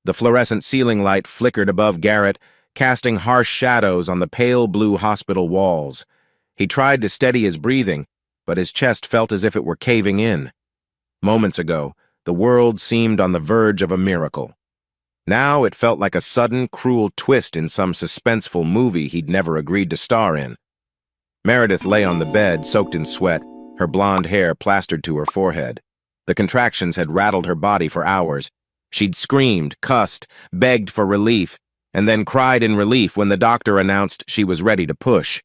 The fluorescent ceiling light flickered above Garrett, casting harsh shadows on the pale blue hospital walls. He tried to steady his breathing, but his chest felt as if it were caving in. Moments ago, the world seemed on the verge of a miracle. Now it felt like a sudden, cruel twist in some suspenseful movie he'd never agreed to star in. Meredith lay on the bed, soaked in sweat, her blonde hair plastered to her forehead. The contractions had rattled her body for hours. She'd screamed, cussed, begged for relief, and then cried in relief when the doctor announced she was ready to push.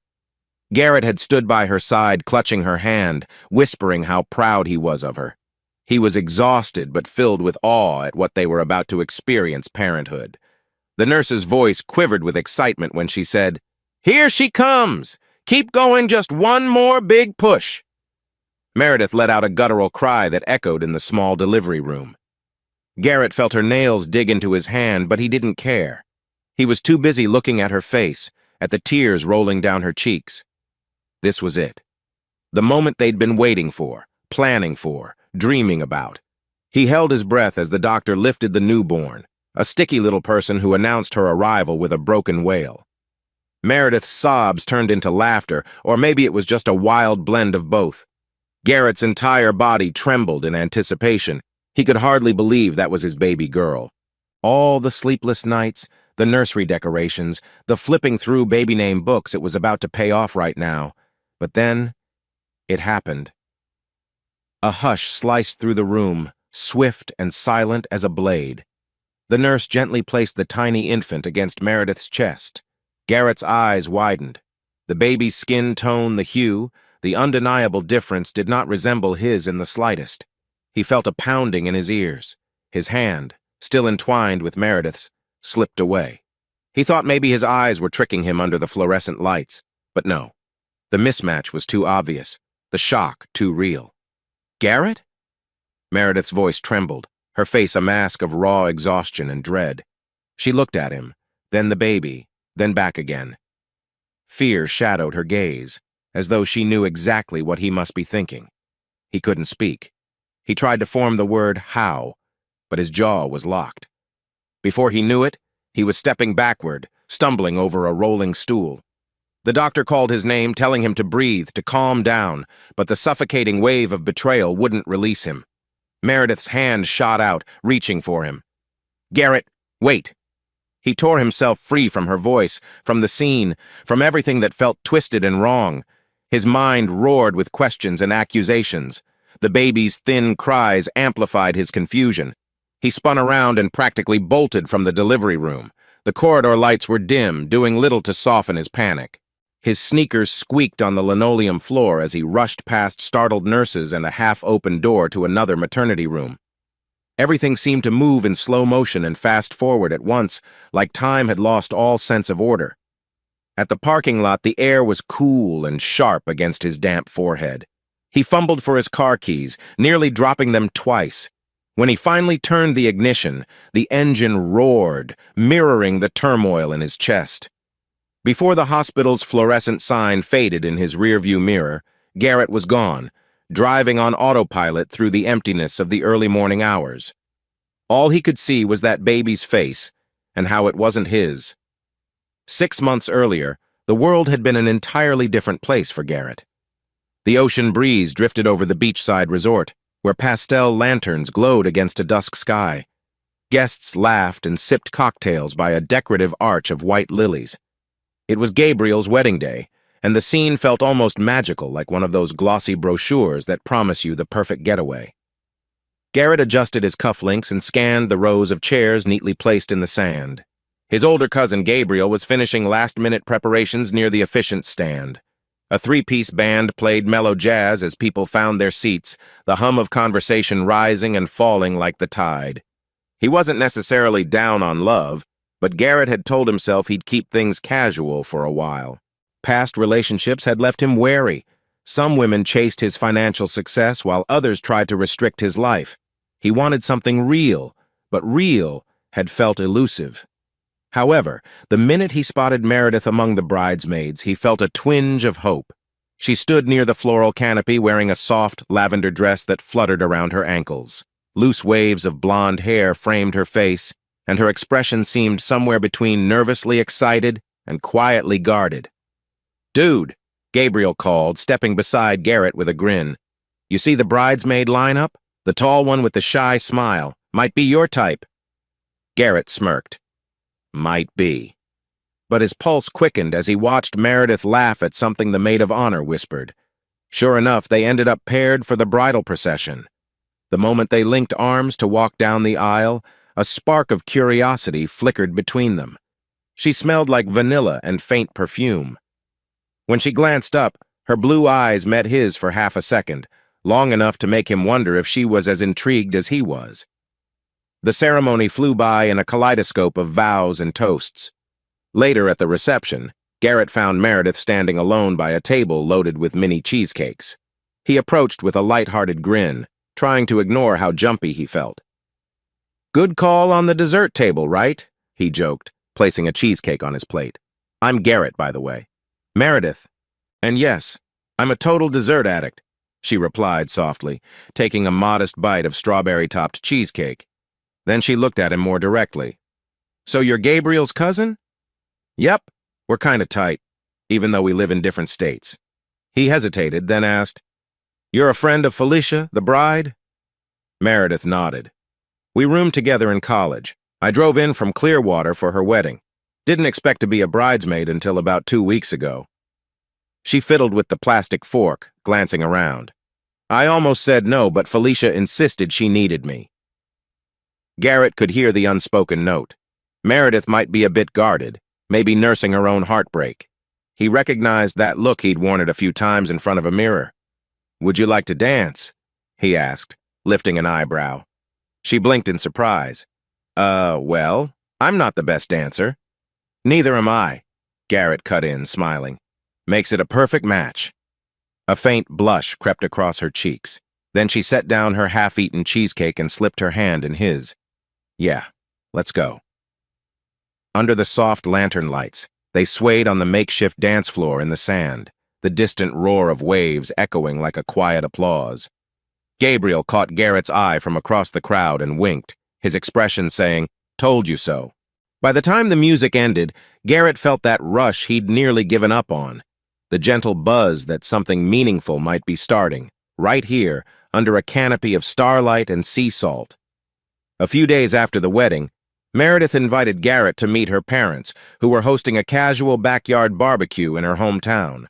Garrett had stood by her side, clutching her hand, whispering how proud he was of her. He was exhausted but filled with awe at what they were about to experience parenthood. The nurse's voice quivered with excitement when she said, "Here she comes! Keep going, just one more big push!" Meredith let out a guttural cry that echoed in the small delivery room. Garrett felt her nails dig into his hand, but he didn't care. He was too busy looking at her face, at the tears rolling down her cheeks. This was it. The moment they'd been waiting for, planning for, dreaming about. He held his breath as the doctor lifted the newborn, a sticky little person who announced her arrival with a broken wail. Meredith's sobs turned into laughter, or maybe it was just a wild blend of both. Garrett's entire body trembled in anticipation. He could hardly believe that was his baby girl. All the sleepless nights, the nursery decorations, the flipping through baby name books, it was about to pay off right now. But then, it happened. A hush sliced through the room, swift and silent as a blade. The nurse gently placed the tiny infant against Meredith's chest. Garrett's eyes widened. The baby's skin tone, the hue, the undeniable difference did not resemble his in the slightest. He felt a pounding in his ears. His hand, still entwined with Meredith's, slipped away. He thought maybe his eyes were tricking him under the fluorescent lights, but no. The mismatch was too obvious, the shock too real. "Garrett?" Meredith's voice trembled, her face a mask of raw exhaustion and dread. She looked at him, then the baby, then back again. Fear shadowed her gaze, as though she knew exactly what he must be thinking. He couldn't speak. He tried to form the word "how," but his jaw was locked. Before he knew it, he was stepping backward, stumbling over a rolling stool. The doctor called his name, telling him to breathe, to calm down, but the suffocating wave of betrayal wouldn't release him. Meredith's hand shot out, reaching for him. "Garrett, wait!" He tore himself free from her voice, from the scene, from everything that felt twisted and wrong. His mind roared with questions and accusations. The baby's thin cries amplified his confusion. He spun around and practically bolted from the delivery room. The corridor lights were dim, doing little to soften his panic. His sneakers squeaked on the linoleum floor as he rushed past startled nurses and a half-open door to another maternity room. Everything seemed to move in slow motion and fast forward at once, like time had lost all sense of order. At the parking lot, the air was cool and sharp against his damp forehead. He fumbled for his car keys, nearly dropping them twice. When he finally turned the ignition, the engine roared, mirroring the turmoil in his chest. Before the hospital's fluorescent sign faded in his rearview mirror, Garrett was gone, driving on autopilot through the emptiness of the early morning hours. All he could see was that baby's face, and how it wasn't his. 6 months earlier, the world had been an entirely different place for Garrett. The ocean breeze drifted over the beachside resort, where pastel lanterns glowed against a dusk sky. Guests laughed and sipped cocktails by a decorative arch of white lilies. It was Gabriel's wedding day, and the scene felt almost magical, like one of those glossy brochures that promise you the perfect getaway. Garrett adjusted his cufflinks and scanned the rows of chairs neatly placed in the sand. His older cousin Gabriel was finishing last-minute preparations near the efficient stand. A three-piece band played mellow jazz as people found their seats, the hum of conversation rising and falling like the tide. He wasn't necessarily down on love, but Garrett had told himself he'd keep things casual for a while. Past relationships had left him wary. Some women chased his financial success while others tried to restrict his life. He wanted something real, but real had felt elusive. However, the minute he spotted Meredith among the bridesmaids, he felt a twinge of hope. She stood near the floral canopy wearing a soft lavender dress that fluttered around her ankles. Loose waves of blonde hair framed her face, and her expression seemed somewhere between nervously excited and quietly guarded. "Dude," Gabriel called, stepping beside Garrett with a grin. "You see the bridesmaid lineup? The tall one with the shy smile. Might be your type." Garrett smirked. Might be. But his pulse quickened as he watched Meredith laugh at something the maid of honor whispered. Sure enough, they ended up paired for the bridal procession. The moment they linked arms to walk down the aisle, a spark of curiosity flickered between them. She smelled like vanilla and faint perfume. When she glanced up, her blue eyes met his for half a second, long enough to make him wonder if she was as intrigued as he was. The ceremony flew by in a kaleidoscope of vows and toasts. Later at the reception, Garrett found Meredith standing alone by a table loaded with mini cheesecakes. He approached with a light-hearted grin, trying to ignore how jumpy he felt. "Good call on the dessert table, right?" he joked, placing a cheesecake on his plate. "I'm Garrett, by the way." "Meredith. And yes, I'm a total dessert addict," she replied softly, taking a modest bite of strawberry-topped cheesecake. Then she looked at him more directly. "So you're Gabriel's cousin?" "Yep, we're kinda tight, even though we live in different states." He hesitated, then asked, "You're a friend of Felicia, the bride?" Meredith nodded. "We roomed together in college. I drove in from Clearwater for her wedding. Didn't expect to be a bridesmaid until about 2 weeks ago." She fiddled with the plastic fork, glancing around. "I almost said no, but Felicia insisted she needed me." Garrett could hear the unspoken note. Meredith might be a bit guarded, maybe nursing her own heartbreak. He recognized that look he'd worn it a few times in front of a mirror. "Would you like to dance?" he asked, lifting an eyebrow. She blinked in surprise. Well, I'm not the best dancer." "Neither am I," Garrett cut in, smiling. "Makes it a perfect match." A faint blush crept across her cheeks. Then she set down her half-eaten cheesecake and slipped her hand in his. "Yeah, let's go." Under the soft lantern lights, they swayed on the makeshift dance floor in the sand, the distant roar of waves echoing like a quiet applause. Gabriel caught Garrett's eye from across the crowd and winked, his expression saying, "Told you so." By the time the music ended, Garrett felt that rush he'd nearly given up on, the gentle buzz that something meaningful might be starting, right here, under a canopy of starlight and sea salt. A few days after the wedding, Meredith invited Garrett to meet her parents, who were hosting a casual backyard barbecue in her hometown.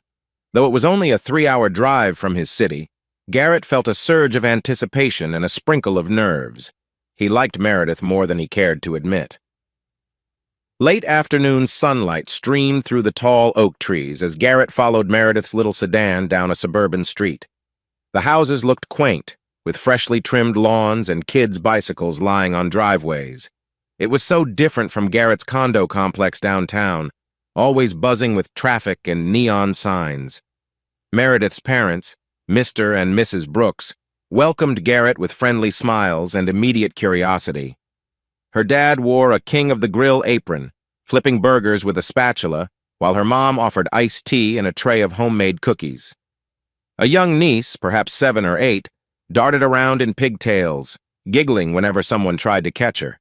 Though it was only a 3-hour drive from his city, Garrett felt a surge of anticipation and a sprinkle of nerves. He liked Meredith more than he cared to admit. Late afternoon sunlight streamed through the tall oak trees as Garrett followed Meredith's little sedan down a suburban street. The houses looked quaint, with freshly trimmed lawns and kids' bicycles lying on driveways. It was so different from Garrett's condo complex downtown, always buzzing with traffic and neon signs. Meredith's parents, Mr. and Mrs. Brooks, welcomed Garrett with friendly smiles and immediate curiosity. Her dad wore a King of the Grill apron, flipping burgers with a spatula, while her mom offered iced tea and a tray of homemade cookies. A young niece, perhaps 7 or 8, darted around in pigtails, giggling whenever someone tried to catch her.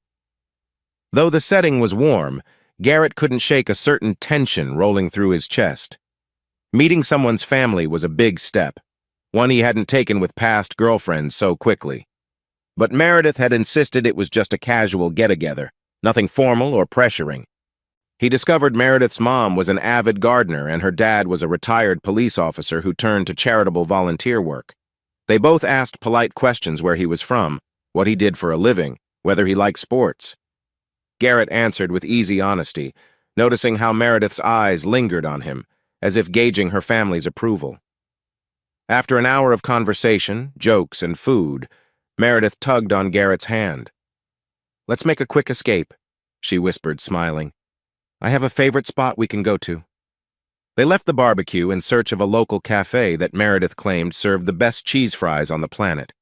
Though the setting was warm, Garrett couldn't shake a certain tension rolling through his chest. Meeting someone's family was a big step, one he hadn't taken with past girlfriends so quickly. But Meredith had insisted it was just a casual get-together, nothing formal or pressuring. He discovered Meredith's mom was an avid gardener and her dad was a retired police officer who turned to charitable volunteer work. They both asked polite questions where he was from, what he did for a living, whether he liked sports. Garrett answered with easy honesty, noticing how Meredith's eyes lingered on him, as if gauging her family's approval. After an hour of conversation, jokes, and food, Meredith tugged on Garrett's hand. "Let's make a quick escape," she whispered, smiling. "I have a favorite spot we can go to." They left the barbecue in search of a local cafe that Meredith claimed served the best cheese fries on the planet.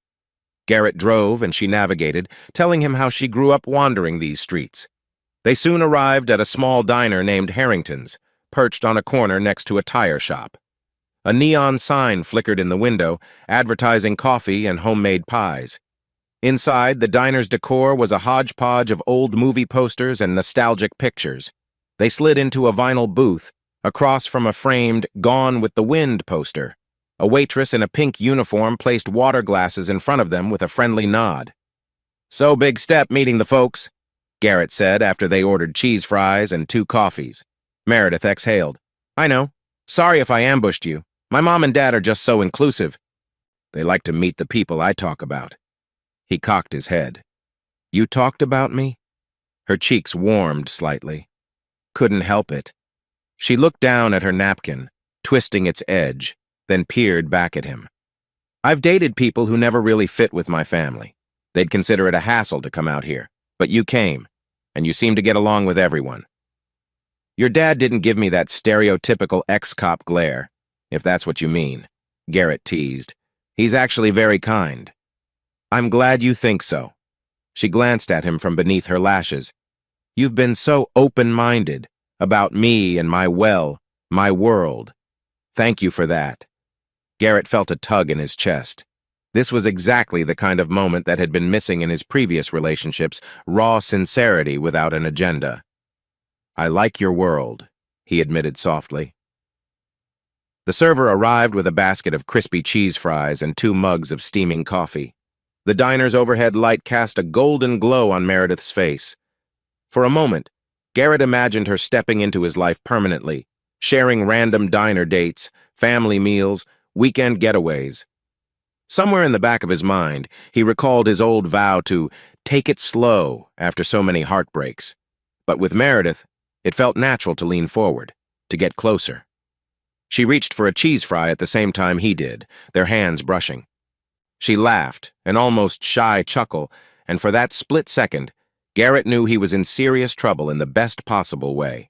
Garrett drove and she navigated, telling him how she grew up wandering these streets. They soon arrived at a small diner named Harrington's, perched on a corner next to a tire shop. A neon sign flickered in the window, advertising coffee and homemade pies. Inside, the diner's decor was a hodgepodge of old movie posters and nostalgic pictures. They slid into a vinyl booth, across from a framed Gone with the Wind poster. A waitress in a pink uniform placed water glasses in front of them with a friendly nod. "So big step meeting the folks," Garrett said after they ordered cheese fries and 2 coffees. Meredith exhaled. "I know. Sorry if I ambushed you. My mom and dad are just so inclusive. They like to meet the people I talk about." He cocked his head. "You talked about me?" Her cheeks warmed slightly. Couldn't help it. She looked down at her napkin, twisting its edge, then peered back at him. "I've dated people who never really fit with my family. They'd consider it a hassle to come out here. But you came, and you seem to get along with everyone. Your dad didn't give me that stereotypical ex-cop glare, if that's what you mean," Garrett teased. "He's actually very kind." "I'm glad you think so." She glanced at him from beneath her lashes. "You've been so open-minded about me and my world. Thank you for that." Garrett felt a tug in his chest. This was exactly the kind of moment that had been missing in his previous relationships, raw sincerity without an agenda. "I like your world," he admitted softly. The server arrived with a basket of crispy cheese fries and 2 mugs of steaming coffee. The diner's overhead light cast a golden glow on Meredith's face. For a moment, Garrett imagined her stepping into his life permanently, sharing random diner dates, family meals, weekend getaways. Somewhere in the back of his mind, he recalled his old vow to take it slow after so many heartbreaks. But with Meredith, it felt natural to lean forward, to get closer. She reached for a cheese fry at the same time he did, their hands brushing. She laughed, an almost shy chuckle, and for that split second, Garrett knew he was in serious trouble in the best possible way.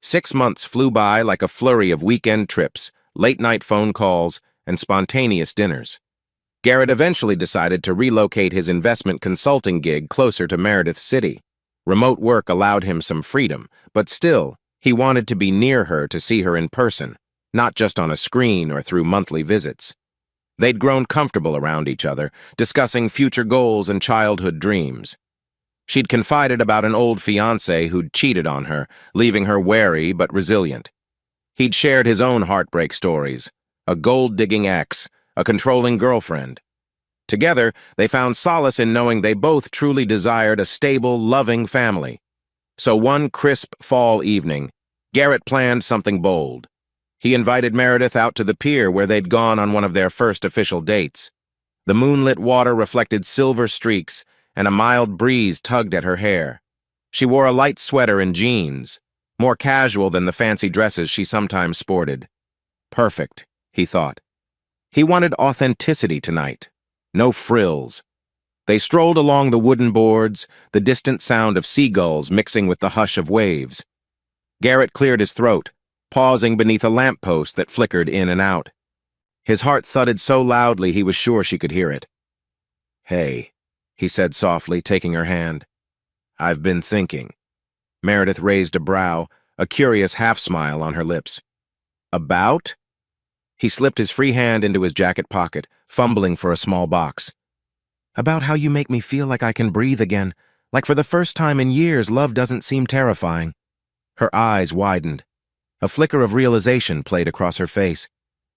6 months flew by like a flurry of weekend trips, late-night phone calls, and spontaneous dinners. Garrett eventually decided to relocate his investment consulting gig closer to Meredith City. Remote work allowed him some freedom, but still, he wanted to be near her to see her in person, not just on a screen or through monthly visits. They'd grown comfortable around each other, discussing future goals and childhood dreams. She'd confided about an old fiancé who'd cheated on her, leaving her wary but resilient. He'd shared his own heartbreak stories, a gold-digging ex, a controlling girlfriend. Together, they found solace in knowing they both truly desired a stable, loving family. So one crisp fall evening, Garrett planned something bold. He invited Meredith out to the pier where they'd gone on one of their first official dates. The moonlit water reflected silver streaks, and a mild breeze tugged at her hair. She wore a light sweater and jeans, more casual than the fancy dresses she sometimes sported. Perfect, he thought. He wanted authenticity tonight, no frills. They strolled along the wooden boards, the distant sound of seagulls mixing with the hush of waves. Garrett cleared his throat, pausing beneath a lamppost that flickered in and out. His heart thudded so loudly he was sure she could hear it. "Hey," he said softly, taking her hand. "I've been thinking." Meredith raised a brow, a curious half-smile on her lips. "About?" He slipped his free hand into his jacket pocket, fumbling for a small box. "About how you make me feel like I can breathe again, like for the first time in years love doesn't seem terrifying." Her eyes widened. A flicker of realization played across her face.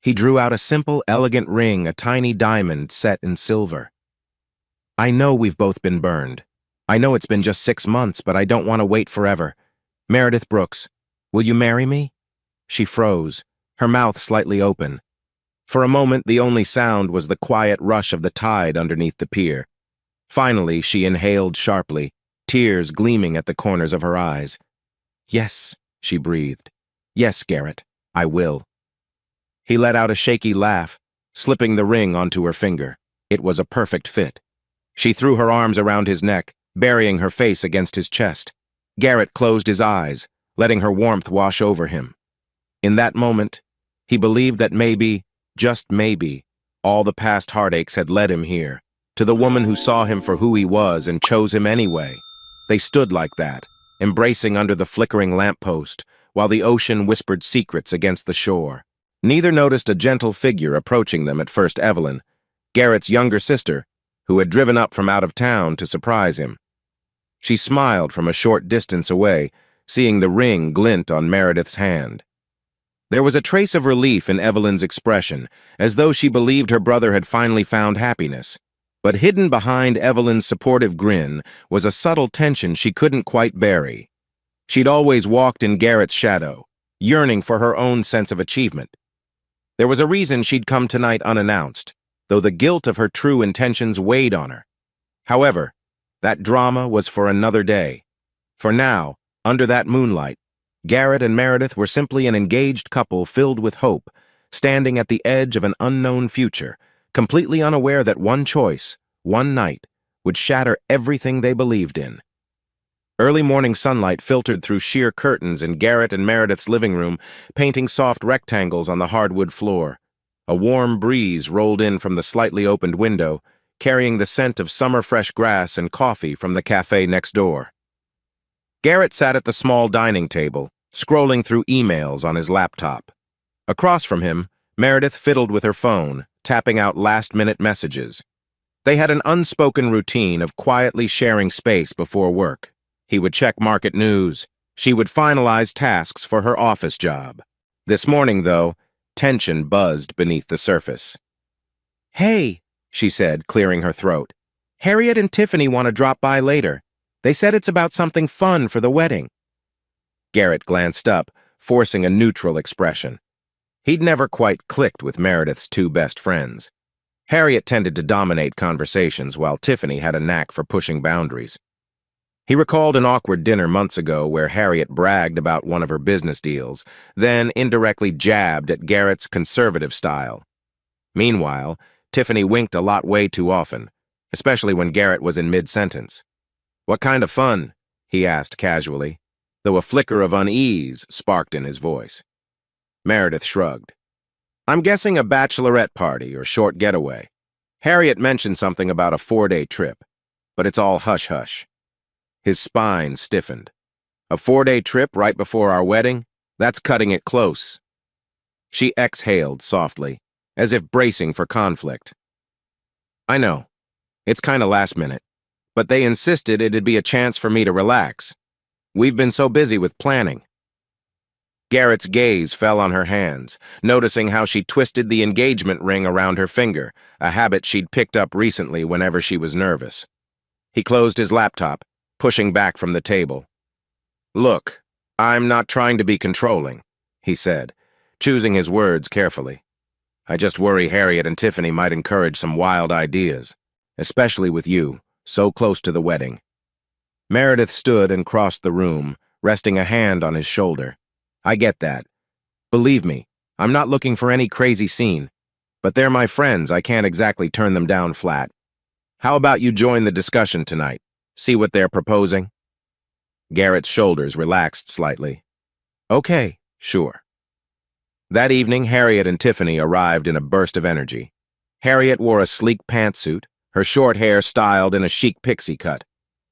He drew out a simple, elegant ring, a tiny diamond set in silver. "I know we've both been burned. I know it's been just 6 months, but I don't want to wait forever. Meredith Brooks, will you marry me?" She froze, her mouth slightly open. For a moment, the only sound was the quiet rush of the tide underneath the pier. Finally, she inhaled sharply, tears gleaming at the corners of her eyes. "Yes," she breathed. "Yes, Garrett, I will." He let out a shaky laugh, slipping the ring onto her finger. It was a perfect fit. She threw her arms around his neck, burying her face against his chest. Garrett closed his eyes, letting her warmth wash over him. In that moment, he believed that maybe, just maybe, all the past heartaches had led him here, to the woman who saw him for who he was and chose him anyway. They stood like that, embracing under the flickering lamppost, while the ocean whispered secrets against the shore. Neither noticed a gentle figure approaching them at first. Evelyn, Garrett's younger sister, who had driven up from out of town to surprise him. She smiled from a short distance away, seeing the ring glint on Meredith's hand. There was a trace of relief in Evelyn's expression, as though she believed her brother had finally found happiness. But hidden behind Evelyn's supportive grin was a subtle tension she couldn't quite bury. She'd always walked in Garrett's shadow, yearning for her own sense of achievement. There was a reason she'd come tonight unannounced, though the guilt of her true intentions weighed on her. However, that drama was for another day. For now, under that moonlight, Garrett and Meredith were simply an engaged couple filled with hope, standing at the edge of an unknown future, completely unaware that one choice, one night, would shatter everything they believed in. Early morning sunlight filtered through sheer curtains in Garrett and Meredith's living room, painting soft rectangles on the hardwood floor. A warm breeze rolled in from the slightly opened window, carrying the scent of summer fresh grass and coffee from the cafe next door. Garrett sat at the small dining table, scrolling through emails on his laptop. Across from him, Meredith fiddled with her phone, tapping out last-minute messages. They had an unspoken routine of quietly sharing space before work. He would check market news. She would finalize tasks for her office job. This morning, though, tension buzzed beneath the surface. "Hey," she said, clearing her throat. "Harriet and Tiffany want to drop by later. They said it's about something fun for the wedding." Garrett glanced up, forcing a neutral expression. He'd never quite clicked with Meredith's two best friends. Harriet tended to dominate conversations, while Tiffany had a knack for pushing boundaries. He recalled an awkward dinner months ago where Harriet bragged about one of her business deals, then indirectly jabbed at Garrett's conservative style. Meanwhile, Tiffany winked a lot way too often, especially when Garrett was in mid-sentence. "What kind of fun?" he asked casually, though a flicker of unease sparked in his voice. Meredith shrugged. "I'm guessing a bachelorette party or short getaway. Harriet mentioned something about a 4-day trip, but it's all hush-hush." His spine stiffened. "A 4-day trip right before our wedding? That's cutting it close." She exhaled softly, as if bracing for conflict. "I know. It's kind of last minute, but they insisted it'd be a chance for me to relax. We've been so busy with planning." Garrett's gaze fell on her hands, noticing how she twisted the engagement ring around her finger, a habit she'd picked up recently whenever she was nervous. He closed his laptop, pushing back from the table. "Look, I'm not trying to be controlling," he said, choosing his words carefully. "I just worry Harriet and Tiffany might encourage some wild ideas, especially with you, so close to the wedding." Meredith stood and crossed the room, resting a hand on his shoulder. "I get that. Believe me, I'm not looking for any crazy scene, but they're my friends. I can't exactly turn them down flat. How about you join the discussion tonight? See what they're proposing?" Garrett's shoulders relaxed slightly. "Okay, sure." That evening, Harriet and Tiffany arrived in a burst of energy. Harriet wore a sleek pantsuit, her short hair styled in a chic pixie cut.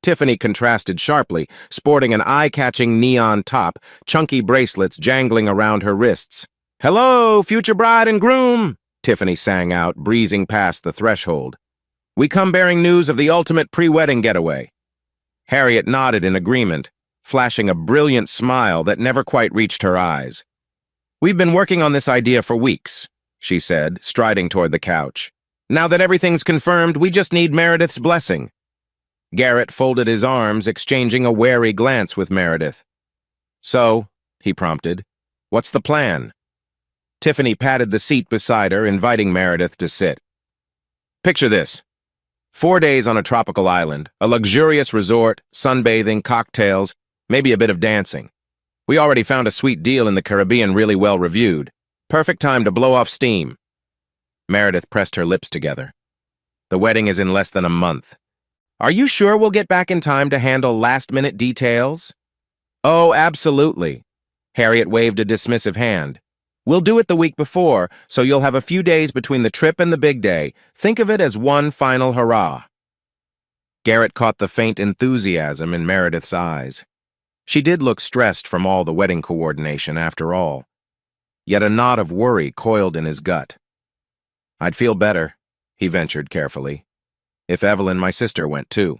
Tiffany contrasted sharply, sporting an eye-catching neon top, chunky bracelets jangling around her wrists. "Hello, future bride and groom," Tiffany sang out, breezing past the threshold. "We come bearing news of the ultimate pre-wedding getaway." Harriet nodded in agreement, flashing a brilliant smile that never quite reached her eyes. "We've been working on this idea for weeks," she said, striding toward the couch. "Now that everything's confirmed, we just need Meredith's blessing." Garrett folded his arms, exchanging a wary glance with Meredith. "So," he prompted, "what's the plan?" Tiffany patted the seat beside her, inviting Meredith to sit. "Picture this. 4 days on a tropical island, a luxurious resort, sunbathing, cocktails, maybe a bit of dancing. We already found a sweet deal in the Caribbean really well reviewed. Perfect time to blow off steam." Meredith pressed her lips together. "The wedding is in less than a month. Are you sure we'll get back in time to handle last-minute details?" "Oh, absolutely." Harriet waved a dismissive hand. "We'll do it the week before, so you'll have a few days between the trip and the big day. Think of it as one final hurrah." Garrett caught the faint enthusiasm in Meredith's eyes. She did look stressed from all the wedding coordination, after all. Yet a knot of worry coiled in his gut. "I'd feel better," he ventured carefully, If Evelyn, my sister, went too.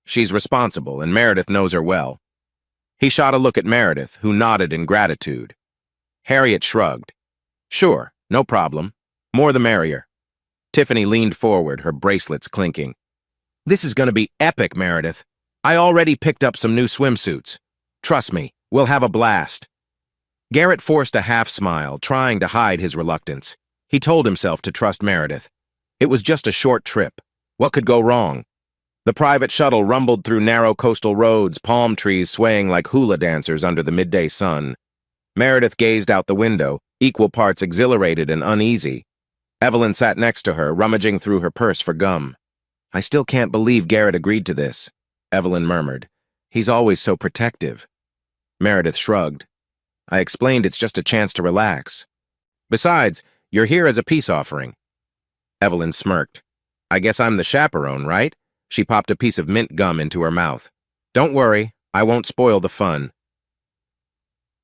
She's responsible, and Meredith knows her well. He shot a look at Meredith, who nodded in gratitude. Harriet shrugged. Sure, no problem. More the merrier. Tiffany leaned forward, her bracelets clinking. This is going to be epic, Meredith. I already picked up some new swimsuits. Trust me, we'll have a blast. Garrett forced a half smile, trying to hide his reluctance. He told himself to trust Meredith. It was just a short trip. What could go wrong? The private shuttle rumbled through narrow coastal roads, palm trees swaying like hula dancers under the midday sun. Meredith gazed out the window, equal parts exhilarated and uneasy. Evelyn sat next to her, rummaging through her purse for gum. I still can't believe Garrett agreed to this, Evelyn murmured. He's always so protective. Meredith shrugged. I explained it's just a chance to relax. Besides, you're here as a peace offering. Evelyn smirked. I guess I'm the chaperone, right? She popped a piece of mint gum into her mouth. Don't worry, I won't spoil the fun.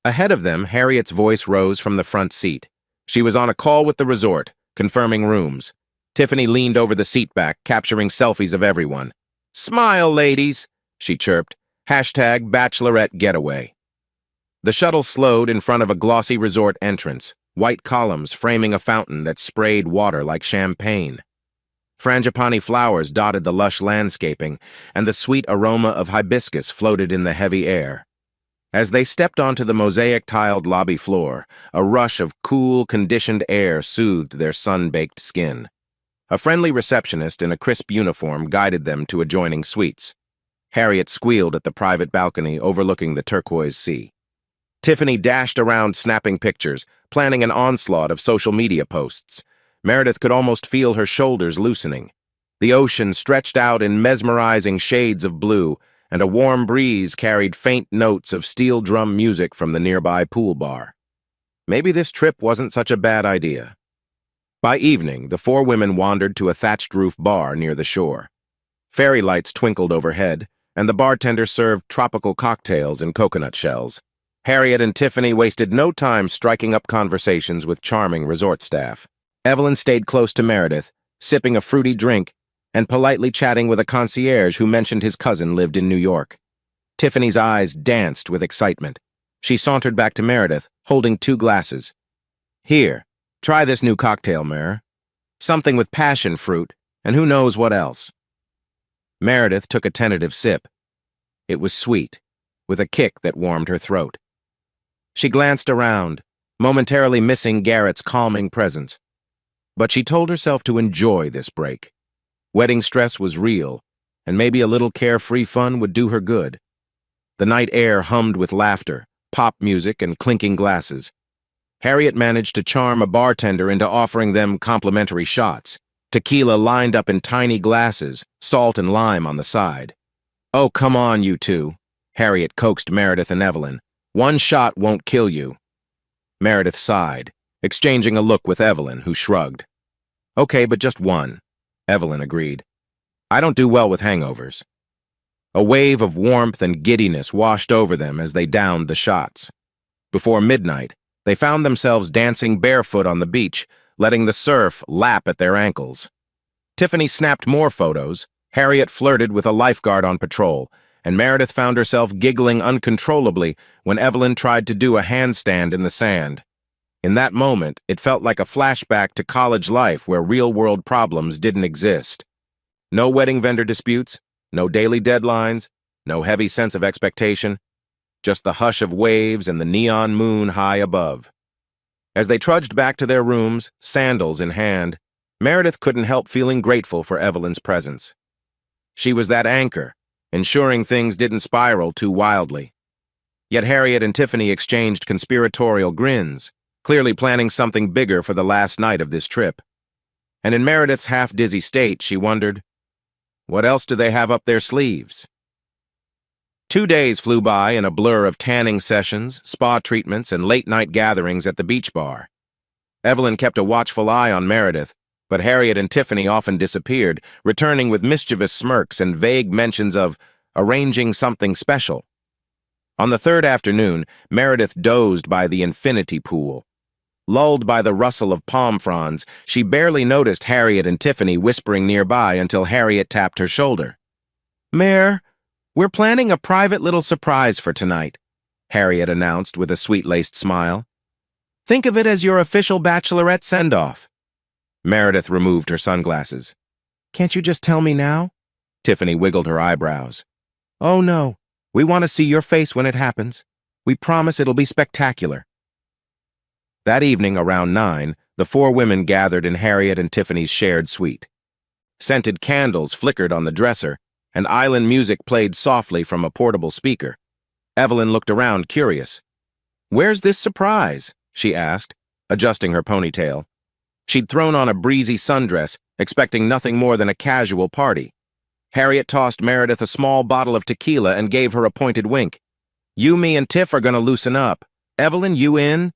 Ahead of them, Harriet's voice rose from the front seat. She was on a call with the resort, confirming rooms. Tiffany leaned over the seat back, capturing selfies of everyone. Smile, ladies, she chirped. Hashtag Bachelorette Getaway. The shuttle slowed in front of a glossy resort entrance, white columns framing a fountain that sprayed water like champagne. Frangipani flowers dotted the lush landscaping, and the sweet aroma of hibiscus floated in the heavy air. As they stepped onto the mosaic-tiled lobby floor, a rush of cool, conditioned air soothed their sun-baked skin. A friendly receptionist in a crisp uniform guided them to adjoining suites. Harriet squealed at the private balcony overlooking the turquoise sea. Tiffany dashed around snapping pictures, planning an onslaught of social media posts. Meredith could almost feel her shoulders loosening. The ocean stretched out in mesmerizing shades of blue, and a warm breeze carried faint notes of steel drum music from the nearby pool bar. Maybe this trip wasn't such a bad idea. By evening, the four women wandered to a thatched-roof bar near the shore. Fairy lights twinkled overhead, and the bartender served tropical cocktails in coconut shells. Harriet and Tiffany wasted no time striking up conversations with charming resort staff. Evelyn stayed close to Meredith, sipping a fruity drink and politely chatting with a concierge who mentioned his cousin lived in New York. Tiffany's eyes danced with excitement. She sauntered back to Meredith, holding 2 glasses. Here, try this new cocktail, Mer. Something with passion fruit, and who knows what else. Meredith took a tentative sip. It was sweet, with a kick that warmed her throat. She glanced around, momentarily missing Garrett's calming presence. But she told herself to enjoy this break. Wedding stress was real, and maybe a little carefree fun would do her good. The night air hummed with laughter, pop music, and clinking glasses. Harriet managed to charm a bartender into offering them complimentary shots. Tequila lined up in tiny glasses, salt and lime on the side. Oh, come on, you two, Harriet coaxed Meredith and Evelyn. One shot won't kill you. Meredith sighed, exchanging a look with Evelyn, who shrugged. Okay, but just one, Evelyn agreed. I don't do well with hangovers. A wave of warmth and giddiness washed over them as they downed the shots. Before midnight, they found themselves dancing barefoot on the beach, letting the surf lap at their ankles. Tiffany snapped more photos, Harriet flirted with a lifeguard on patrol, and Meredith found herself giggling uncontrollably when Evelyn tried to do a handstand in the sand. In that moment, it felt like a flashback to college life where real-world problems didn't exist. No wedding vendor disputes, no daily deadlines, no heavy sense of expectation, just the hush of waves and the neon moon high above. As they trudged back to their rooms, sandals in hand, Meredith couldn't help feeling grateful for Evelyn's presence. She was that anchor, ensuring things didn't spiral too wildly. Yet Harriet and Tiffany exchanged conspiratorial grins, clearly planning something bigger for the last night of this trip. And in Meredith's half-dizzy state, she wondered, what else do they have up their sleeves? 2 days flew by in a blur of tanning sessions, spa treatments, and late-night gatherings at the beach bar. Evelyn kept a watchful eye on Meredith, but Harriet and Tiffany often disappeared, returning with mischievous smirks and vague mentions of arranging something special. On the 3rd afternoon, Meredith dozed by the infinity pool. Lulled by the rustle of palm fronds, she barely noticed Harriet and Tiffany whispering nearby until Harriet tapped her shoulder. "Mare, we're planning a private little surprise for tonight," Harriet announced with a sweet-laced smile. "Think of it as your official bachelorette send-off." Meredith removed her sunglasses. "Can't you just tell me now?" Tiffany wiggled her eyebrows. "Oh no, we want to see your face when it happens. We promise it'll be spectacular." That evening, around 9, the four women gathered in Harriet and Tiffany's shared suite. Scented candles flickered on the dresser, and island music played softly from a portable speaker. Evelyn looked around, curious. "Where's this surprise?" she asked, adjusting her ponytail. She'd thrown on a breezy sundress, expecting nothing more than a casual party. Harriet tossed Meredith a small bottle of tequila and gave her a pointed wink. "You, me, and Tiff are gonna loosen up. Evelyn, you in?"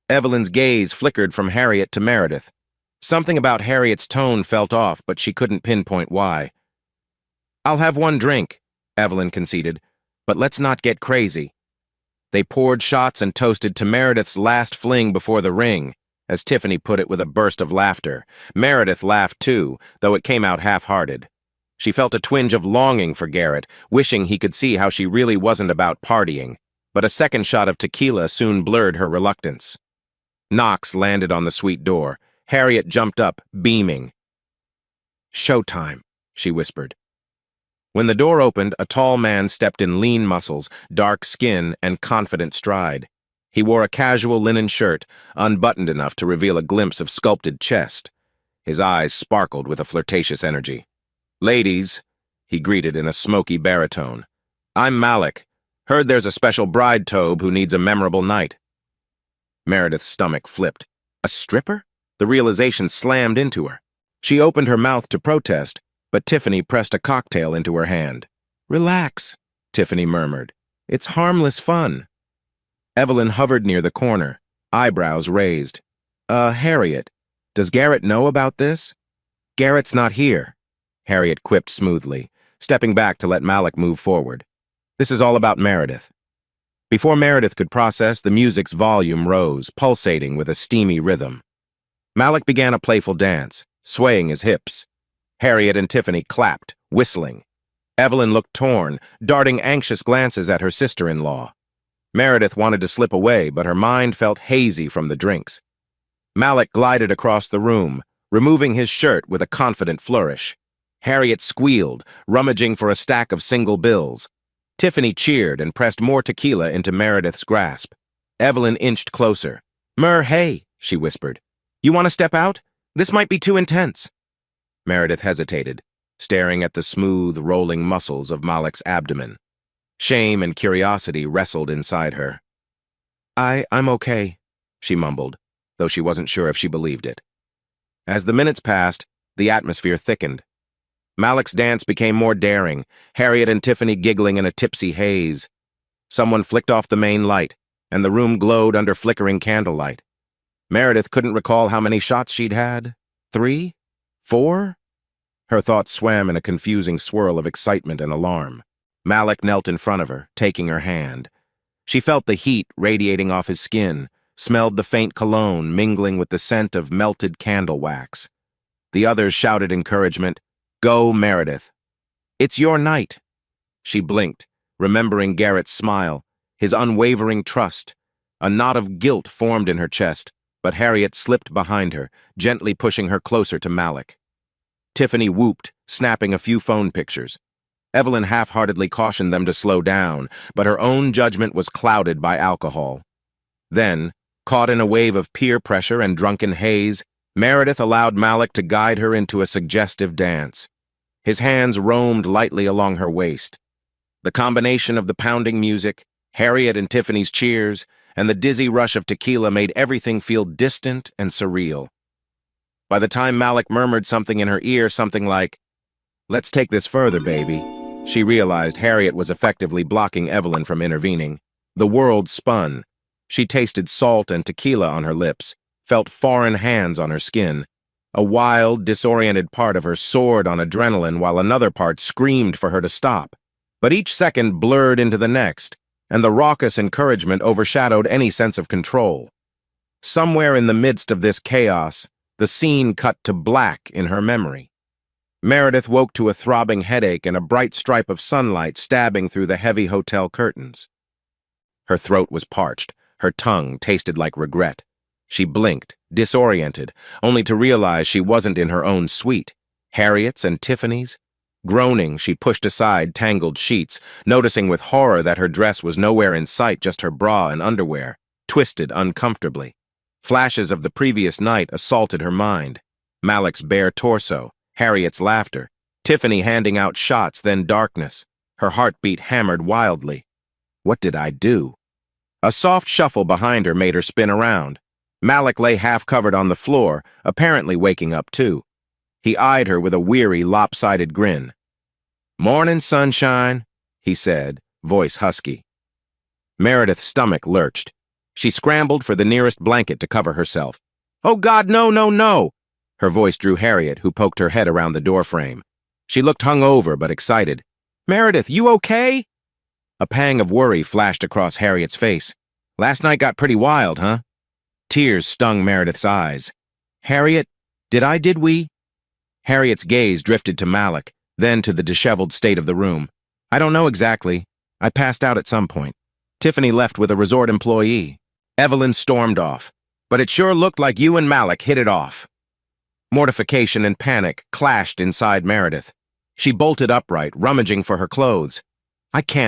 Evelyn's gaze flickered from Harriet to Meredith. Something about Harriet's tone felt off, but she couldn't pinpoint why. "I'll have one drink," Evelyn conceded, "but let's not get crazy." They poured shots and toasted to Meredith's last fling before the ring, as Tiffany put it with a burst of laughter. Meredith laughed too, though it came out half-hearted. She felt a twinge of longing for Garrett, wishing he could see how she really wasn't about partying, but a second shot of tequila soon blurred her reluctance. Knocks landed on the suite door. Harriet jumped up, beaming. "Showtime," she whispered. When the door opened, a tall man stepped in lean muscles, dark skin, and confident stride. He wore a casual linen shirt, unbuttoned enough to reveal a glimpse of sculpted chest. His eyes sparkled with a flirtatious energy. "Ladies," he greeted in a smoky baritone. "I'm Malik. Heard there's a special bride tobe who needs a memorable night." Meredith's stomach flipped. A stripper? The realization slammed into her. She opened her mouth to protest, but Tiffany pressed a cocktail into her hand. "Relax," Tiffany murmured. "It's harmless fun." Evelyn hovered near the corner, eyebrows raised. Harriet, does Garrett know about this?" "Garrett's not here," Harriet quipped smoothly, stepping back to let Malik move forward. "This is all about Meredith." Before Meredith could process, the music's volume rose, pulsating with a steamy rhythm. Malik began a playful dance, swaying his hips. Harriet and Tiffany clapped, whistling. Evelyn looked torn, darting anxious glances at her sister-in-law. Meredith wanted to slip away, but her mind felt hazy from the drinks. Malik glided across the room, removing his shirt with a confident flourish. Harriet squealed, rummaging for a stack of single bills. Tiffany cheered and pressed more tequila into Meredith's grasp. Evelyn inched closer. Hey," she whispered. "You want to step out? This might be too intense." Meredith hesitated, staring at the smooth, rolling muscles of Malik's abdomen. Shame and curiosity wrestled inside her. I'm okay," she mumbled, though she wasn't sure if she believed it. As the minutes passed, the atmosphere thickened. Malik's dance became more daring, Harriet and Tiffany giggling in a tipsy haze. Someone flicked off the main light, and the room glowed under flickering candlelight. Meredith couldn't recall how many shots she'd had. 3? 4? Her thoughts swam in a confusing swirl of excitement and alarm. Malik knelt in front of her, taking her hand. She felt the heat radiating off his skin, smelled the faint cologne mingling with the scent of melted candle wax. The others shouted encouragement, "Go, Meredith. It's your night." She blinked, remembering Garrett's smile, his unwavering trust. A knot of guilt formed in her chest, but Harriet slipped behind her, gently pushing her closer to Malik. Tiffany whooped, snapping a few phone pictures. Evelyn half-heartedly cautioned them to slow down, but her own judgment was clouded by alcohol. Then, caught in a wave of peer pressure and drunken haze, Meredith allowed Malik to guide her into a suggestive dance. His hands roamed lightly along her waist. The combination of the pounding music, Harriet and Tiffany's cheers, and the dizzy rush of tequila made everything feel distant and surreal. By the time Malik murmured something in her ear, something like, "Let's take this further, baby," she realized Harriet was effectively blocking Evelyn from intervening. The world spun. She tasted salt and tequila on her lips, felt foreign hands on her skin. A wild, disoriented part of her soared on adrenaline while another part screamed for her to stop. But each second blurred into the next, and the raucous encouragement overshadowed any sense of control. Somewhere in the midst of this chaos, the scene cut to black in her memory. Meredith woke to a throbbing headache and a bright stripe of sunlight stabbing through the heavy hotel curtains. Her throat was parched, her tongue tasted like regret. She blinked, disoriented, only to realize she wasn't in her own suite. Harriet's and Tiffany's? Groaning, she pushed aside tangled sheets, noticing with horror that her dress was nowhere in sight, just her bra and underwear, twisted uncomfortably. Flashes of the previous night assaulted her mind. Malik's bare torso, Harriet's laughter, Tiffany handing out shots, then darkness. Her heartbeat hammered wildly. What did I do? A soft shuffle behind her made her spin around. Malik lay half-covered on the floor, apparently waking up too. He eyed her with a weary, lopsided grin. "Morning, sunshine," he said, voice husky. Meredith's stomach lurched. She scrambled for the nearest blanket to cover herself. "Oh God, no, no, no!" Her voice drew Harriet, who poked her head around the doorframe. She looked hungover but excited. "Meredith, you okay?" A pang of worry flashed across Harriet's face. "Last night got pretty wild, huh?" Tears stung Meredith's eyes. "Harriet, did we?" Harriet's gaze drifted to Malik, then to the disheveled state of the room. "I don't know exactly. I passed out at some point. Tiffany left with a resort employee." Evelyn stormed off. "But it sure looked like you and Malik hit it off." Mortification and panic clashed inside Meredith. She bolted upright, rummaging for her clothes.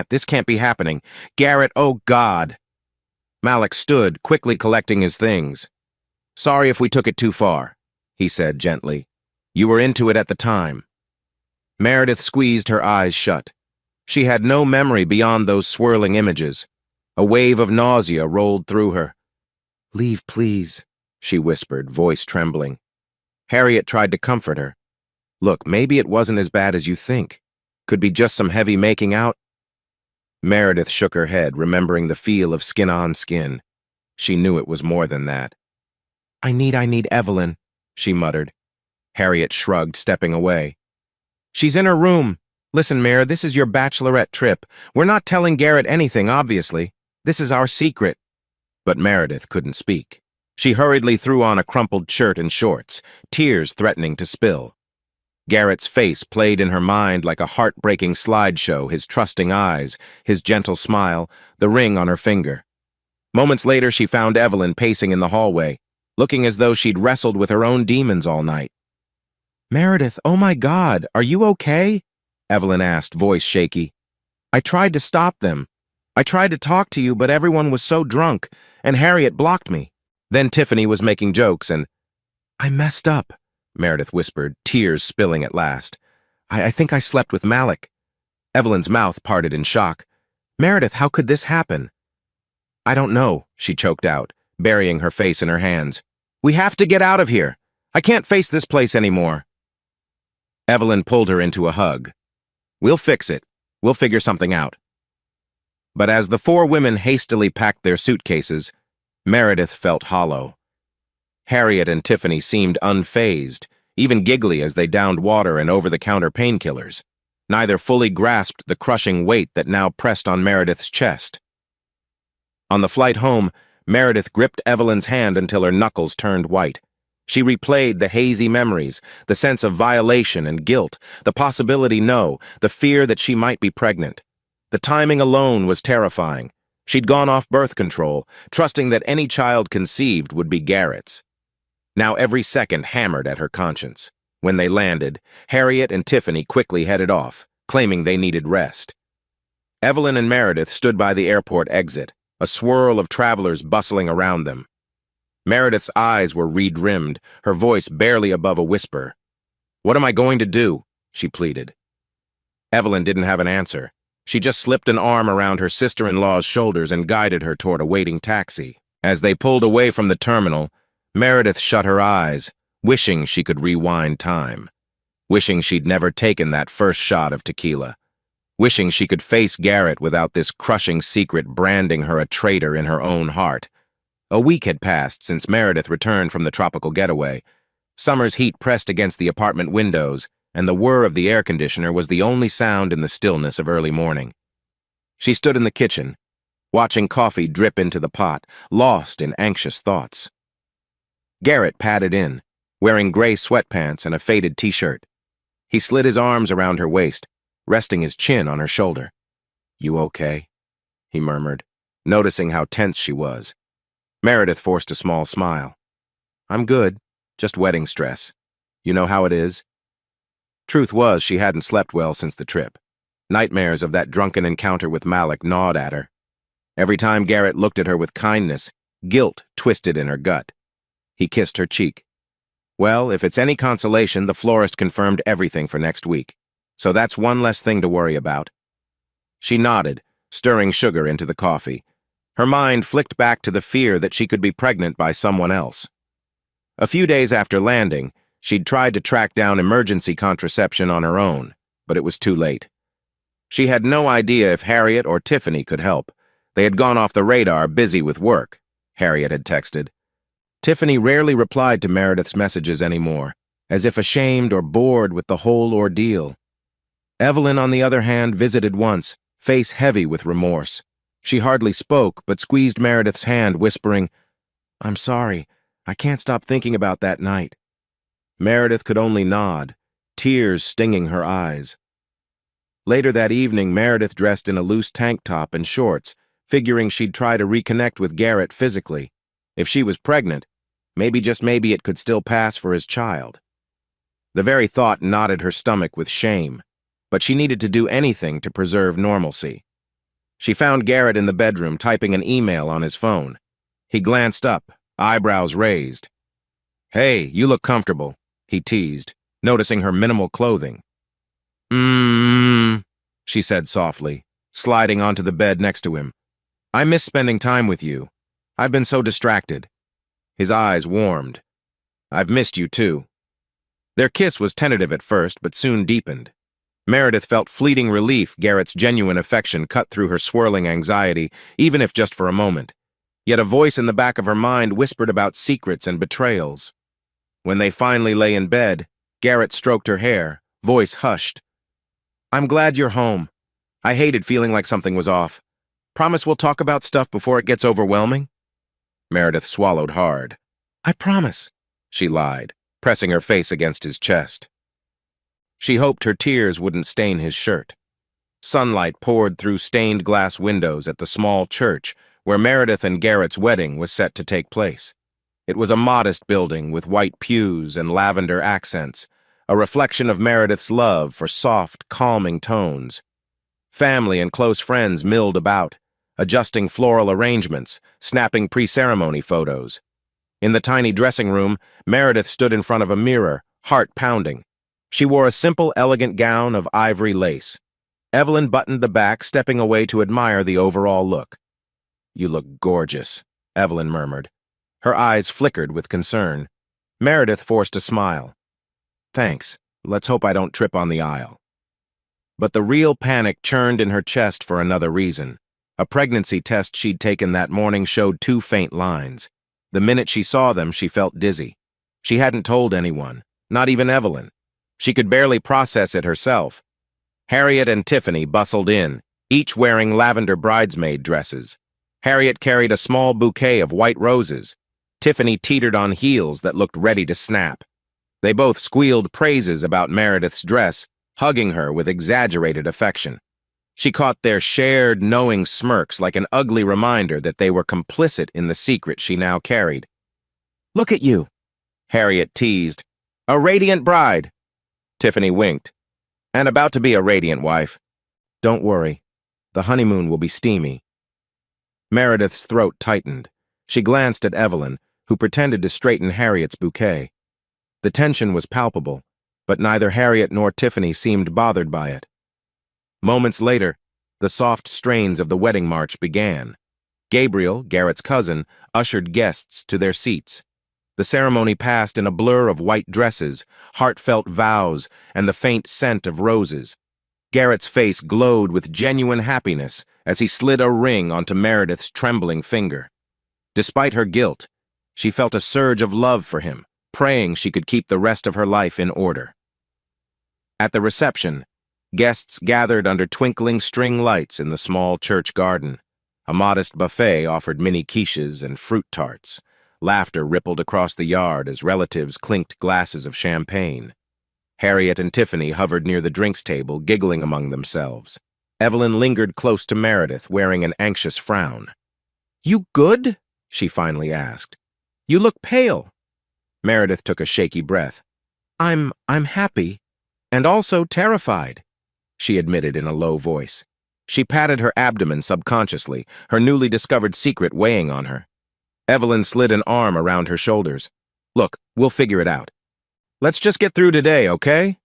This can't be happening. Garrett, oh God." Malik stood, quickly collecting his things. "Sorry if we took it too far," he said gently. "You were into it at the time." Meredith squeezed her eyes shut. She had no memory beyond those swirling images. A wave of nausea rolled through her. "Leave, please," she whispered, voice trembling. Harriet tried to comfort her. "Look, maybe it wasn't as bad as you think. Could be just some heavy making out." Meredith shook her head, remembering the feel of skin on skin. She knew it was more than that. I need Evelyn," she muttered. Harriet shrugged, stepping away. "She's in her room. Listen, Mare, this is your bachelorette trip. We're not telling Garrett anything, obviously. This is our secret." But Meredith couldn't speak. She hurriedly threw on a crumpled shirt and shorts, tears threatening to spill. Garrett's face played in her mind like a heartbreaking slideshow, his trusting eyes, his gentle smile, the ring on her finger. Moments later, she found Evelyn pacing in the hallway, looking as though she'd wrestled with her own demons all night. "Meredith, oh my God, are you okay?" Evelyn asked, voice shaky. "I tried to stop them. I tried to talk to you, but everyone was so drunk, and Harriet blocked me. Then Tiffany was making jokes, and—" "I messed up," Meredith whispered, tears spilling at last. I think I slept with Malik." Evelyn's mouth parted in shock. "Meredith, how could this happen?" "I don't know," she choked out, burying her face in her hands. "We have to get out of here. I can't face this place anymore." Evelyn pulled her into a hug. "We'll fix it. We'll figure something out." But as the four women hastily packed their suitcases, Meredith felt hollow. Harriet and Tiffany seemed unfazed, even giggly as they downed water and over-the-counter painkillers. Neither fully grasped the crushing weight that now pressed on Meredith's chest. On the flight home, Meredith gripped Evelyn's hand until her knuckles turned white. She replayed the hazy memories, the sense of violation and guilt, the possibility the fear that she might be pregnant. The timing alone was terrifying. She'd gone off birth control, trusting that any child conceived would be Garrett's. Now every second hammered at her conscience. When they landed, Harriet and Tiffany quickly headed off, claiming they needed rest. Evelyn and Meredith stood by the airport exit, a swirl of travelers bustling around them. Meredith's eyes were reed-rimmed, her voice barely above a whisper. "What am I going to do?" she pleaded. Evelyn didn't have an answer. She just slipped an arm around her sister-in-law's shoulders and guided her toward a waiting taxi. As they pulled away from the terminal, Meredith shut her eyes, wishing she could rewind time. Wishing she'd never taken that first shot of tequila. Wishing she could face Garrett without this crushing secret branding her a traitor in her own heart. A week had passed since Meredith returned from the tropical getaway. Summer's heat pressed against the apartment windows, and the whir of the air conditioner was the only sound in the stillness of early morning. She stood in the kitchen, watching coffee drip into the pot, lost in anxious thoughts. Garrett padded in, wearing gray sweatpants and a faded t-shirt. He slid his arms around her waist, resting his chin on her shoulder. "You okay?" he murmured, noticing how tense she was. Meredith forced a small smile. "I'm good, just wedding stress. You know how it is?" Truth was, she hadn't slept well since the trip. Nightmares of that drunken encounter with Malik gnawed at her. Every time Garrett looked at her with kindness, guilt twisted in her gut. He kissed her cheek. "Well, if it's any consolation, the florist confirmed everything for next week. So that's one less thing to worry about." She nodded, stirring sugar into the coffee. Her mind flicked back to the fear that she could be pregnant by someone else. A few days after landing, she'd tried to track down emergency contraception on her own, but it was too late. She had no idea if Harriet or Tiffany could help. They had gone off the radar, busy with work, Harriet had texted. Tiffany rarely replied to Meredith's messages anymore, as if ashamed or bored with the whole ordeal. Evelyn, on the other hand, visited once, face heavy with remorse. She hardly spoke, but squeezed Meredith's hand, whispering, "I'm sorry. I can't stop thinking about that night." Meredith could only nod, tears stinging her eyes. Later that evening, Meredith dressed in a loose tank top and shorts, figuring she'd try to reconnect with Garrett physically. If she was pregnant, maybe, just maybe, it could still pass for his child. The very thought knotted her stomach with shame, but she needed to do anything to preserve normalcy. She found Garrett in the bedroom typing an email on his phone. He glanced up, eyebrows raised. "Hey, you look comfortable," he teased, noticing her minimal clothing. She said softly, sliding onto the bed next to him. "I miss spending time with you. I've been so distracted." His eyes warmed. "I've missed you too." Their kiss was tentative at first, but soon deepened. Meredith felt fleeting relief Garrett's genuine affection cut through her swirling anxiety, even if just for a moment. Yet a voice in the back of her mind whispered about secrets and betrayals. When they finally lay in bed, Garrett stroked her hair, voice hushed. "I'm glad you're home. I hated feeling like something was off. Promise we'll talk about stuff before it gets overwhelming?" Meredith swallowed hard. "I promise," she lied, pressing her face against his chest. She hoped her tears wouldn't stain his shirt. Sunlight poured through stained glass windows at the small church where Meredith and Garrett's wedding was set to take place. It was a modest building with white pews and lavender accents, a reflection of Meredith's love for soft, calming tones. Family and close friends milled about, adjusting floral arrangements, snapping pre-ceremony photos. In the tiny dressing room, Meredith stood in front of a mirror, heart pounding. She wore a simple, elegant gown of ivory lace. Evelyn buttoned the back, stepping away to admire the overall look. "You look gorgeous," Evelyn murmured. Her eyes flickered with concern. Meredith forced a smile. "Thanks. Let's hope I don't trip on the aisle." But the real panic churned in her chest for another reason. A pregnancy test she'd taken that morning showed 2 faint lines. The minute she saw them, she felt dizzy. She hadn't told anyone, not even Evelyn. She could barely process it herself. Harriet and Tiffany bustled in, each wearing lavender bridesmaid dresses. Harriet carried a small bouquet of white roses. Tiffany teetered on heels that looked ready to snap. They both squealed praises about Meredith's dress, hugging her with exaggerated affection. She caught their shared, knowing smirks like an ugly reminder that they were complicit in the secret she now carried. "Look at you," Harriet teased. "A radiant bride." Tiffany winked. "And about to be a radiant wife. Don't worry. The honeymoon will be steamy." Meredith's throat tightened. She glanced at Evelyn, who pretended to straighten Harriet's bouquet. The tension was palpable, but neither Harriet nor Tiffany seemed bothered by it. Moments later, the soft strains of the wedding march began. Gabriel, Garrett's cousin, ushered guests to their seats. The ceremony passed in a blur of white dresses, heartfelt vows, and the faint scent of roses. Garrett's face glowed with genuine happiness as he slid a ring onto Meredith's trembling finger. Despite her guilt, she felt a surge of love for him, praying she could keep the rest of her life in order. At the reception, guests gathered under twinkling string lights in the small church garden. A modest buffet offered mini quiches and fruit tarts. Laughter rippled across the yard as relatives clinked glasses of champagne. Harriet and Tiffany hovered near the drinks table, giggling among themselves. Evelyn lingered close to Meredith, wearing an anxious frown. "You good?" she finally asked. "You look pale." Meredith took a shaky breath. I'm happy, and also terrified," she admitted in a low voice. She patted her abdomen subconsciously, her newly discovered secret weighing on her. Evelyn slid an arm around her shoulders. "Look, we'll figure it out. Let's just get through today, okay?"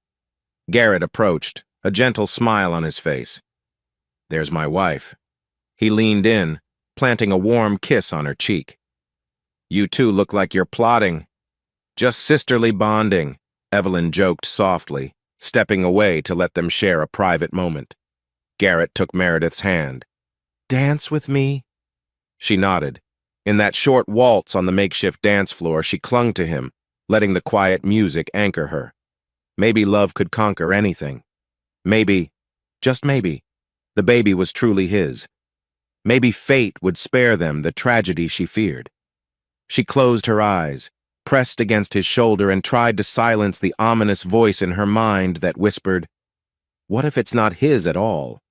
Garrett approached, a gentle smile on his face. "There's my wife." He leaned in, planting a warm kiss on her cheek. "You two look like you're plotting. Just sisterly bonding," Evelyn joked softly, stepping away to let them share a private moment. Garrett took Meredith's hand. "Dance with me?" She nodded. In that short waltz on the makeshift dance floor, she clung to him, letting the quiet music anchor her. Maybe love could conquer anything. Maybe, just maybe, the baby was truly his. Maybe fate would spare them the tragedy she feared. She closed her eyes, pressed against his shoulder, and tried to silence the ominous voice in her mind that whispered, "What if it's not his at all?"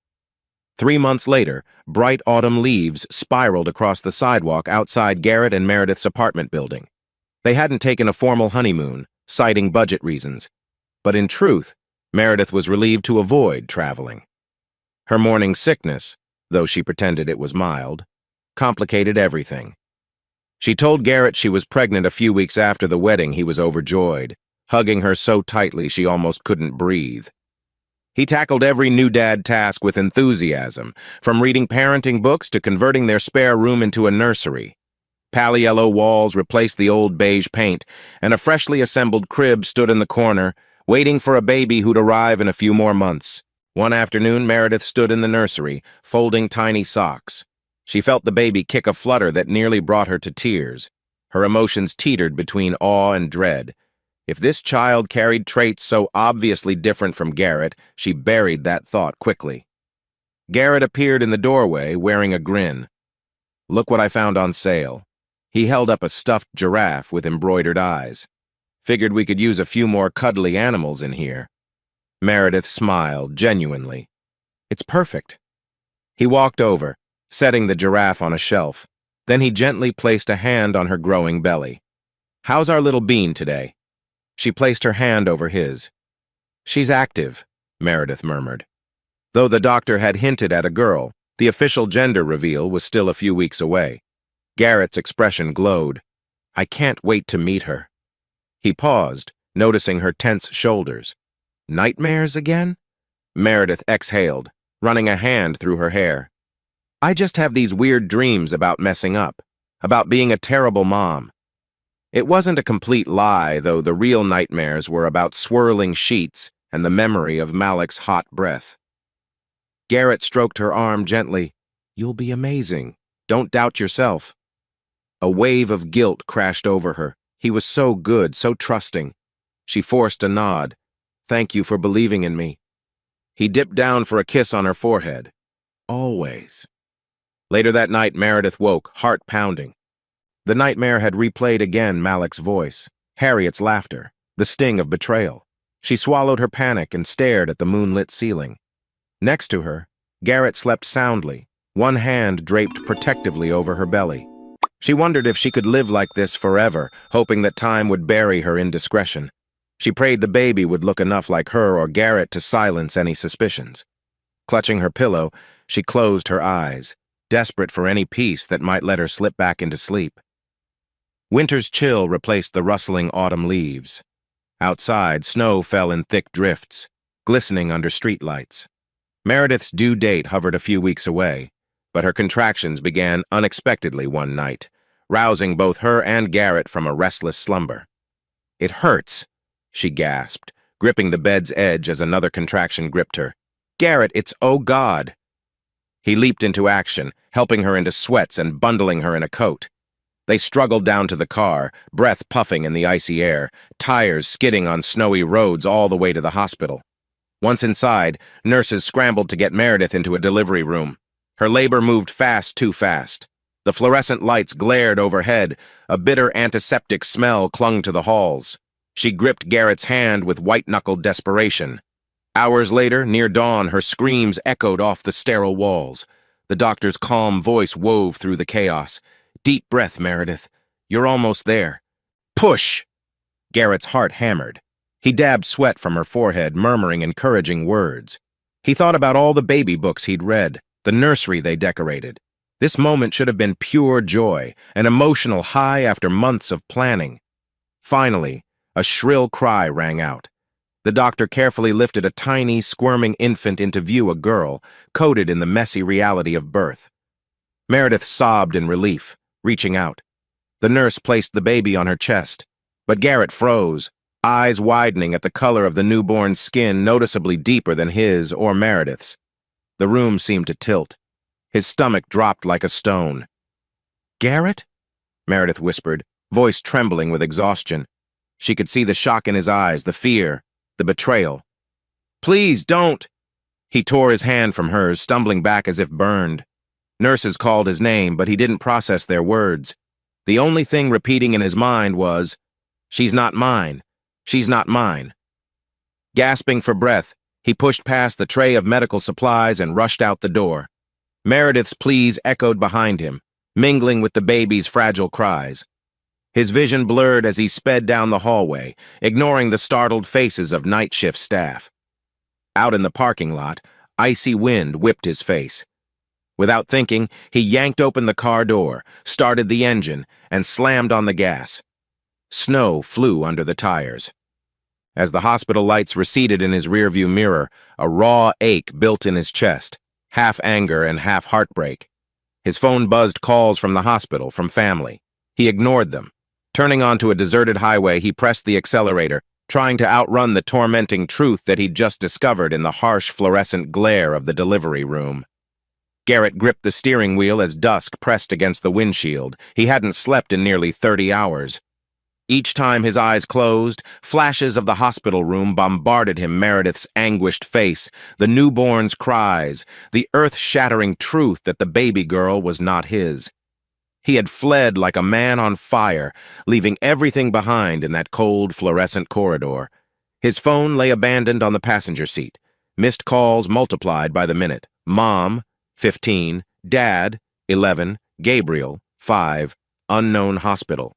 3 months later, bright autumn leaves spiraled across the sidewalk outside Garrett and Meredith's apartment building. They hadn't taken a formal honeymoon, citing budget reasons. But in truth, Meredith was relieved to avoid traveling. Her morning sickness, though she pretended it was mild, complicated everything. She told Garrett she was pregnant a few weeks after the wedding. He was overjoyed, hugging her so tightly she almost couldn't breathe. He tackled every new dad task with enthusiasm, from reading parenting books to converting their spare room into a nursery. Pale yellow walls replaced the old beige paint, and a freshly assembled crib stood in the corner, waiting for a baby who'd arrive in a few more months. One afternoon, Meredith stood in the nursery, folding tiny socks. She felt the baby kick a flutter that nearly brought her to tears. Her emotions teetered between awe and dread. If this child carried traits so obviously different from Garrett, she buried that thought quickly. Garrett appeared in the doorway, wearing a grin. "Look what I found on sale." He held up a stuffed giraffe with embroidered eyes. "Figured we could use a few more cuddly animals in here." Meredith smiled, genuinely. "It's perfect." He walked over, setting the giraffe on a shelf. Then he gently placed a hand on her growing belly. "How's our little bean today?" She placed her hand over his. "She's active," Meredith murmured. Though the doctor had hinted at a girl, the official gender reveal was still a few weeks away. Garrett's expression glowed. "I can't wait to meet her." He paused, noticing her tense shoulders. "Nightmares again?" Meredith exhaled, running a hand through her hair. "I just have these weird dreams about messing up, about being a terrible mom." It wasn't a complete lie, though the real nightmares were about swirling sheets and the memory of Malik's hot breath. Garrett stroked her arm gently. "You'll be amazing. Don't doubt yourself." A wave of guilt crashed over her. He was so good, so trusting. She forced a nod. "Thank you for believing in me." He dipped down for a kiss on her forehead. "Always." Later that night, Meredith woke, heart pounding. The nightmare had replayed again Malik's voice, Harriet's laughter, the sting of betrayal. She swallowed her panic and stared at the moonlit ceiling. Next to her, Garrett slept soundly, one hand draped protectively over her belly. She wondered if she could live like this forever, hoping that time would bury her indiscretion. She prayed the baby would look enough like her or Garrett to silence any suspicions. Clutching her pillow, she closed her eyes, desperate for any peace that might let her slip back into sleep. Winter's chill replaced the rustling autumn leaves. Outside, snow fell in thick drifts, glistening under streetlights. Meredith's due date hovered a few weeks away, but her contractions began unexpectedly one night, rousing both her and Garrett from a restless slumber. "It hurts," she gasped, gripping the bed's edge as another contraction gripped her. "Garrett, it's oh God." He leaped into action, helping her into sweats and bundling her in a coat. They struggled down to the car, breath puffing in the icy air, tires skidding on snowy roads all the way to the hospital. Once inside, nurses scrambled to get Meredith into a delivery room. Her labor moved fast, too fast. The fluorescent lights glared overhead. A bitter antiseptic smell clung to the halls. She gripped Garrett's hand with white-knuckled desperation. Hours later, near dawn, her screams echoed off the sterile walls. The doctor's calm voice wove through the chaos. "Deep breath, Meredith. You're almost there." "Push!" Garrett's heart hammered. He dabbed sweat from her forehead, murmuring encouraging words. He thought about all the baby books he'd read, the nursery they decorated. This moment should have been pure joy, an emotional high after months of planning. Finally, a shrill cry rang out. The doctor carefully lifted a tiny, squirming infant into view, a girl, coated in the messy reality of birth. Meredith sobbed in relief, reaching out. The nurse placed the baby on her chest, but Garrett froze, eyes widening at the color of the newborn's skin noticeably deeper than his or Meredith's. The room seemed to tilt. His stomach dropped like a stone. "Garrett?" Meredith whispered, voice trembling with exhaustion. She could see the shock in his eyes, the fear, the betrayal. "Please, don't!" He tore his hand from hers, stumbling back as if burned. Nurses called his name, but he didn't process their words. The only thing repeating in his mind was, "She's not mine. She's not mine." Gasping for breath, he pushed past the tray of medical supplies and rushed out the door. Meredith's pleas echoed behind him, mingling with the baby's fragile cries. His vision blurred as he sped down the hallway, ignoring the startled faces of night shift staff. Out in the parking lot, icy wind whipped his face. Without thinking, he yanked open the car door, started the engine, and slammed on the gas. Snow flew under the tires. As the hospital lights receded in his rearview mirror, a raw ache built in his chest, half anger and half heartbreak. His phone buzzed calls from the hospital, from family. He ignored them. Turning onto a deserted highway, he pressed the accelerator, trying to outrun the tormenting truth that he'd just discovered in the harsh fluorescent glare of the delivery room. Garrett gripped the steering wheel as dusk pressed against the windshield. He hadn't slept in nearly 30 hours. Each time his eyes closed, flashes of the hospital room bombarded him, Meredith's anguished face, the newborn's cries, the earth-shattering truth that the baby girl was not his. He had fled like a man on fire, leaving everything behind in that cold, fluorescent corridor. His phone lay abandoned on the passenger seat. Missed calls multiplied by the minute. Mom, 15, Dad, 11, Gabriel, 5, unknown hospital.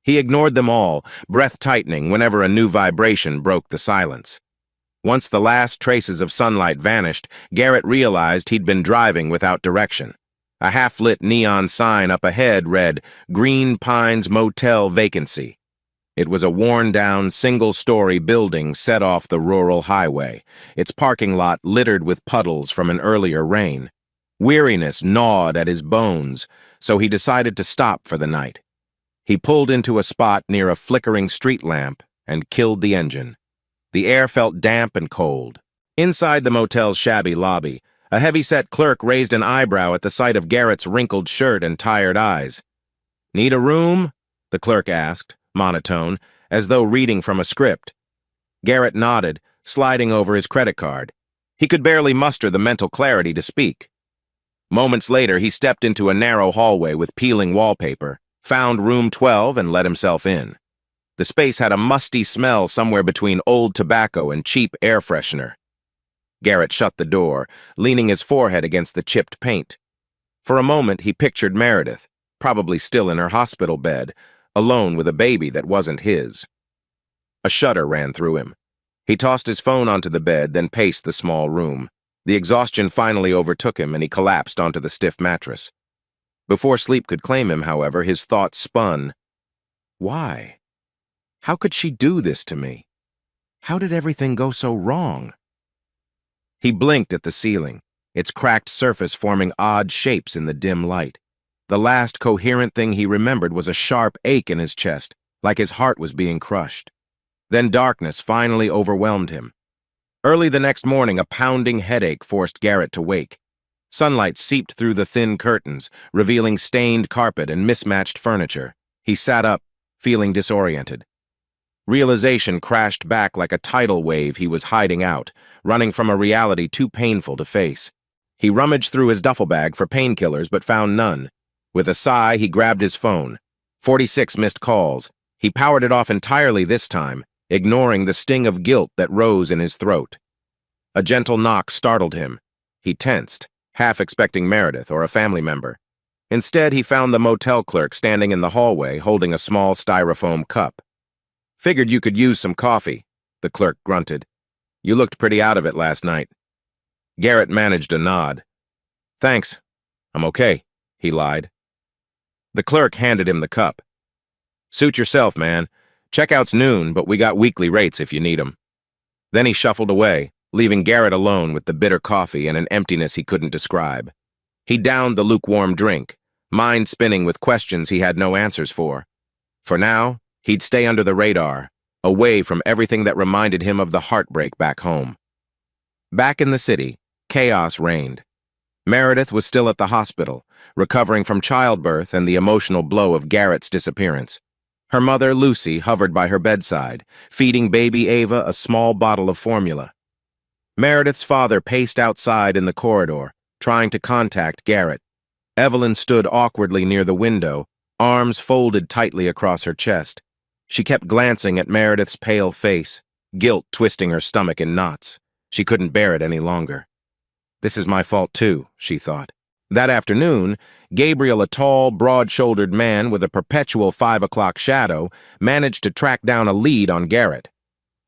He ignored them all, breath tightening whenever a new vibration broke the silence. Once the last traces of sunlight vanished, Garrett realized he'd been driving without direction. A half-lit neon sign up ahead read, "Green Pines Motel Vacancy." It was a worn-down, single-story building set off the rural highway, its parking lot littered with puddles from an earlier rain. Weariness gnawed at his bones, so he decided to stop for the night. He pulled into a spot near a flickering street lamp and killed the engine. The air felt damp and cold. Inside the motel's shabby lobby, a heavy-set clerk raised an eyebrow at the sight of Garrett's wrinkled shirt and tired eyes. "Need a room?" the clerk asked, monotone, as though reading from a script. Garrett nodded, sliding over his credit card. He could barely muster the mental clarity to speak. Moments later, he stepped into a narrow hallway with peeling wallpaper, found room 12 and let himself in. The space had a musty smell somewhere between old tobacco and cheap air freshener. Garrett shut the door, leaning his forehead against the chipped paint. For a moment, he pictured Meredith, probably still in her hospital bed, alone with a baby that wasn't his. A shudder ran through him. He tossed his phone onto the bed, then paced the small room. The exhaustion finally overtook him, and he collapsed onto the stiff mattress. Before sleep could claim him, however, his thoughts spun. Why? How could she do this to me? How did everything go so wrong? He blinked at the ceiling, its cracked surface forming odd shapes in the dim light. The last coherent thing he remembered was a sharp ache in his chest, like his heart was being crushed. Then darkness finally overwhelmed him. Early the next morning, a pounding headache forced Garrett to wake. Sunlight seeped through the thin curtains, revealing stained carpet and mismatched furniture. He sat up, feeling disoriented. Realization crashed back like a tidal wave he was hiding out, running from a reality too painful to face. He rummaged through his duffel bag for painkillers but found none. With a sigh, he grabbed his phone. 46 missed calls. He powered it off entirely this time, ignoring the sting of guilt that rose in his throat. A gentle knock startled him. He tensed, half expecting Meredith or a family member. Instead, he found the motel clerk standing in the hallway holding a small styrofoam cup. "Figured you could use some coffee," the clerk grunted. "You looked pretty out of it last night." Garrett managed a nod. "Thanks. I'm okay," he lied. The clerk handed him the cup. "Suit yourself, man. Checkout's noon, but we got weekly rates if you need 'em." Then he shuffled away, leaving Garrett alone with the bitter coffee and an emptiness he couldn't describe. He downed the lukewarm drink, mind spinning with questions he had no answers for. For now, he'd stay under the radar, away from everything that reminded him of the heartbreak back home. Back in the city, chaos reigned. Meredith was still at the hospital, recovering from childbirth and the emotional blow of Garrett's disappearance. Her mother, Lucy, hovered by her bedside, feeding baby Ava a small bottle of formula. Meredith's father paced outside in the corridor, trying to contact Garrett. Evelyn stood awkwardly near the window, arms folded tightly across her chest. She kept glancing at Meredith's pale face, guilt twisting her stomach in knots. She couldn't bear it any longer. "This is my fault too," she thought. That afternoon, Gabriel, a tall, broad-shouldered man with a perpetual 5 o'clock shadow, managed to track down a lead on Garrett.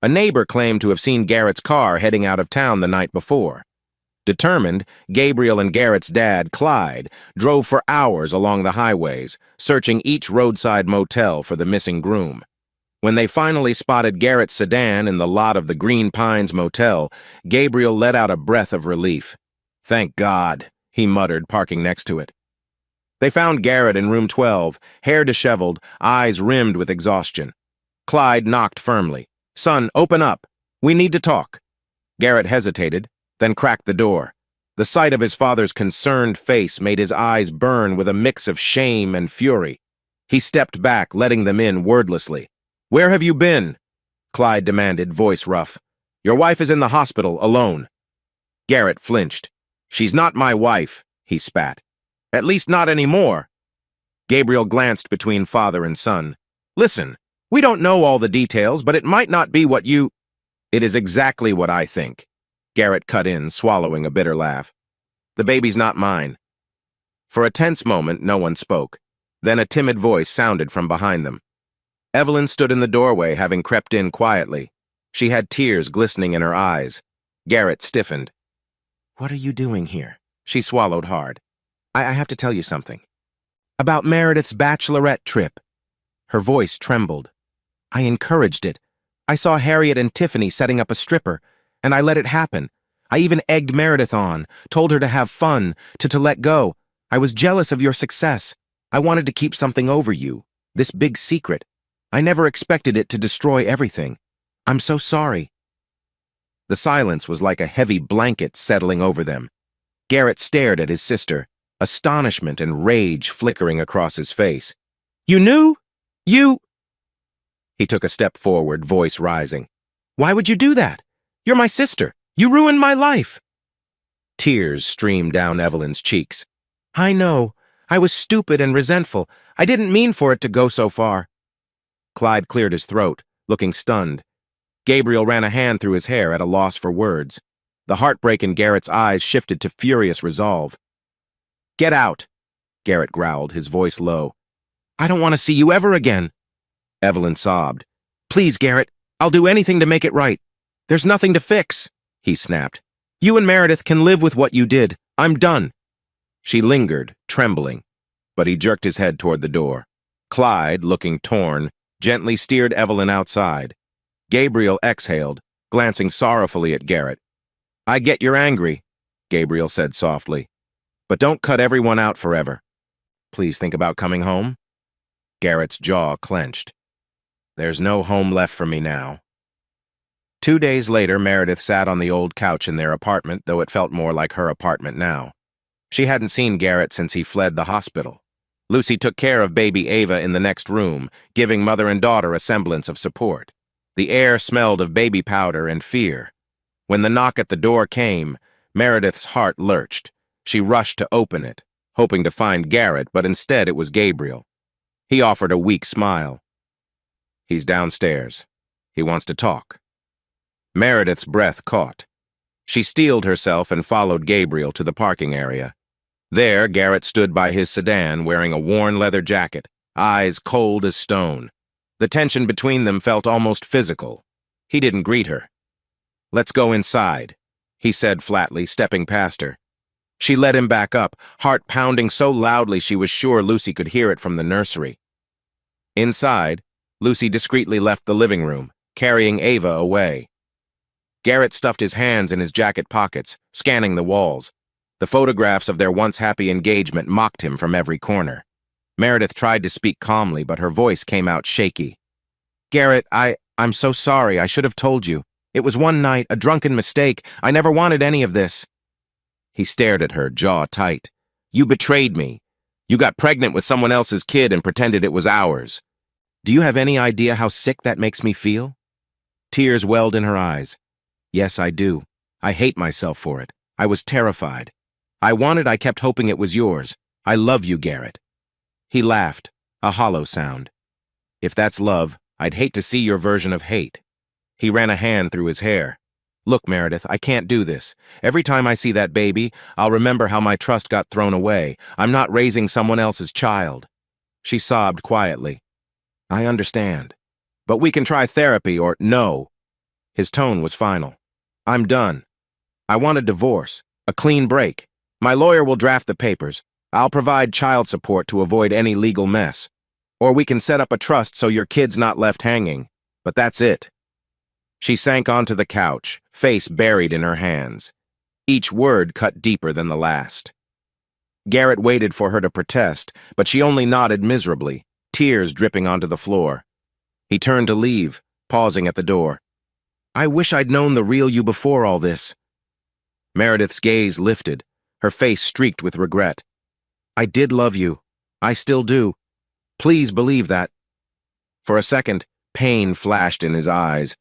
A neighbor claimed to have seen Garrett's car heading out of town the night before. Determined, Gabriel and Garrett's dad, Clyde, drove for hours along the highways, searching each roadside motel for the missing groom. When they finally spotted Garrett's sedan in the lot of the Green Pines Motel, Gabriel let out a breath of relief. "Thank God," he muttered, parking next to it. They found Garrett in room 12, hair disheveled, eyes rimmed with exhaustion. Clyde knocked firmly. "Son, open up. We need to talk." Garrett hesitated, then cracked the door. The sight of his father's concerned face made his eyes burn with a mix of shame and fury. He stepped back, letting them in wordlessly. "Where have you been?" Clyde demanded, voice rough. "Your wife is in the hospital, alone." Garrett flinched. "She's not my wife," he spat. "At least not anymore." Gabriel glanced between father and son. "Listen, we don't know all the details, but it might not be what you—" "It is exactly what I think," Garrett cut in, swallowing a bitter laugh. "The baby's not mine." For a tense moment, no one spoke. Then a timid voice sounded from behind them. Evelyn stood in the doorway, having crept in quietly. She had tears glistening in her eyes. Garrett stiffened. "What are you doing here?" She swallowed hard. I have to tell you something. About Meredith's bachelorette trip." Her voice trembled. "I encouraged it. I saw Harriet and Tiffany setting up a stripper, and I let it happen. I even egged Meredith on, told her to have fun, to let go. I was jealous of your success. I wanted to keep something over you, this big secret. I never expected it to destroy everything. I'm so sorry." The silence was like a heavy blanket settling over them. Garrett stared at his sister, astonishment and rage flickering across his face. "You knew? You—" He took a step forward, voice rising. "Why would you do that? You're my sister. You ruined my life." Tears streamed down Evelyn's cheeks. "I know. I was stupid and resentful. I didn't mean for it to go so far." Clyde cleared his throat, looking stunned. Gabriel ran a hand through his hair at a loss for words. The heartbreak in Garrett's eyes shifted to furious resolve. "Get out," Garrett growled, his voice low. "I don't want to see you ever again." Evelyn sobbed. "Please, Garrett, I'll do anything to make it right. There's nothing to fix," he snapped. "You and Meredith can live with what you did. I'm done." She lingered, trembling, but he jerked his head toward the door. Clyde, looking torn, gently steered Evelyn outside. Gabriel exhaled, glancing sorrowfully at Garrett. "I get you're angry," Gabriel said softly, "but don't cut everyone out forever. Please think about coming home." Garrett's jaw clenched. "There's no home left for me now." 2 days later, Meredith sat on the old couch in their apartment, though it felt more like her apartment now. She hadn't seen Garrett since he fled the hospital. Lucy took care of baby Ava in the next room, giving mother and daughter a semblance of support. The air smelled of baby powder and fear. When the knock at the door came, Meredith's heart lurched. She rushed to open it, hoping to find Garrett, but instead it was Gabriel. He offered a weak smile. He's downstairs. He wants to talk. Meredith's breath caught. She steeled herself and followed Gabriel to the parking area. There, Garrett stood by his sedan wearing a worn leather jacket, eyes cold as stone. The tension between them felt almost physical. He didn't greet her. "Let's go inside," he said flatly, stepping past her. She led him back up, heart pounding so loudly she was sure Lucy could hear it from the nursery. Inside, Lucy discreetly left the living room, carrying Ava away. Garrett stuffed his hands in his jacket pockets, scanning the walls. The photographs of their once happy engagement mocked him from every corner. Meredith tried to speak calmly, but her voice came out shaky. "Garrett, I'm so sorry. I should have told you. It was one night, a drunken mistake. I never wanted any of this." He stared at her, jaw tight. "You betrayed me. You got pregnant with someone else's kid and pretended it was ours. Do you have any idea how sick that makes me feel?" Tears welled in her eyes. "Yes, I do. I hate myself for it. I was terrified. I kept hoping it was yours. I love you, Garrett." He laughed, a hollow sound. "If that's love, I'd hate to see your version of hate." He ran a hand through his hair. "Look, Meredith, I can't do this. Every time I see that baby, I'll remember how my trust got thrown away. I'm not raising someone else's child." She sobbed quietly. "I understand. But we can try therapy or no." His tone was final. "I'm done. I want a divorce, a clean break. My lawyer will draft the papers. I'll provide child support to avoid any legal mess. Or we can set up a trust so your kid's not left hanging. But that's it." She sank onto the couch, face buried in her hands. Each word cut deeper than the last. Garrett waited for her to protest, but she only nodded miserably, tears dripping onto the floor. He turned to leave, pausing at the door. "I wish I'd known the real you before all this." Meredith's gaze lifted, her face streaked with regret. "I did love you. I still do. Please believe that." For a second, pain flashed in his eyes.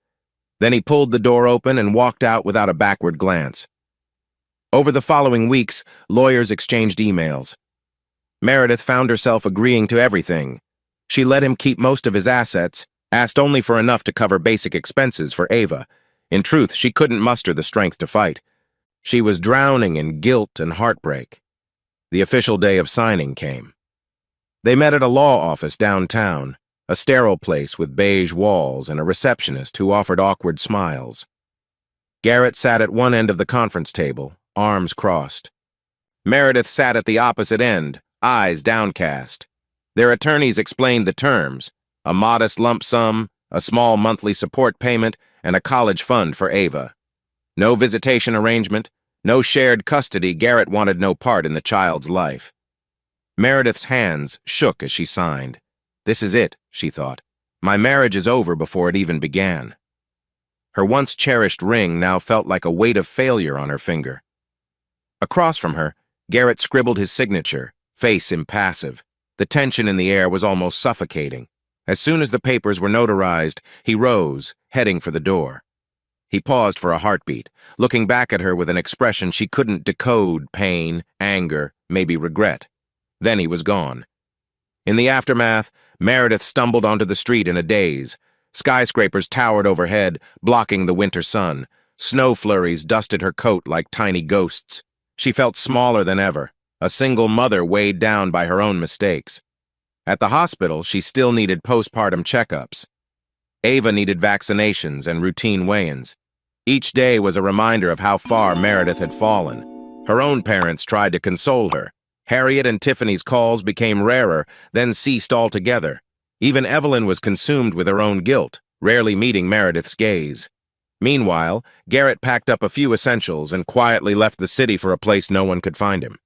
Then he pulled the door open and walked out without a backward glance. Over the following weeks, lawyers exchanged emails. Meredith found herself agreeing to everything. She let him keep most of his assets, asked only for enough to cover basic expenses for Ava. In truth, she couldn't muster the strength to fight. She was drowning in guilt and heartbreak. The official day of signing came. They met at a law office downtown, a sterile place with beige walls and a receptionist who offered awkward smiles. Garrett sat at one end of the conference table, arms crossed. Meredith sat at the opposite end, eyes downcast. Their attorneys explained the terms: a modest lump sum, a small monthly support payment, and a college fund for Ava. No visitation arrangement, no shared custody. Garrett wanted no part in the child's life. Meredith's hands shook as she signed. This is it, she thought. My marriage is over before it even began. Her once cherished ring now felt like a weight of failure on her finger. Across from her, Garrett scribbled his signature, face impassive. The tension in the air was almost suffocating. As soon as the papers were notarized, he rose, heading for the door. He paused for a heartbeat, looking back at her with an expression she couldn't decode: pain, anger, maybe regret. Then he was gone. In the aftermath, Meredith stumbled onto the street in a daze. Skyscrapers towered overhead, blocking the winter sun. Snow flurries dusted her coat like tiny ghosts. She felt smaller than ever, a single mother weighed down by her own mistakes. At the hospital, she still needed postpartum checkups. Ava needed vaccinations and routine weigh-ins. Each day was a reminder of how far Meredith had fallen. Her own parents tried to console her. Harriet and Tiffany's calls became rarer, then ceased altogether. Even Evelyn was consumed with her own guilt, rarely meeting Meredith's gaze. Meanwhile, Garrett packed up a few essentials and quietly left the city for a place no one could find him.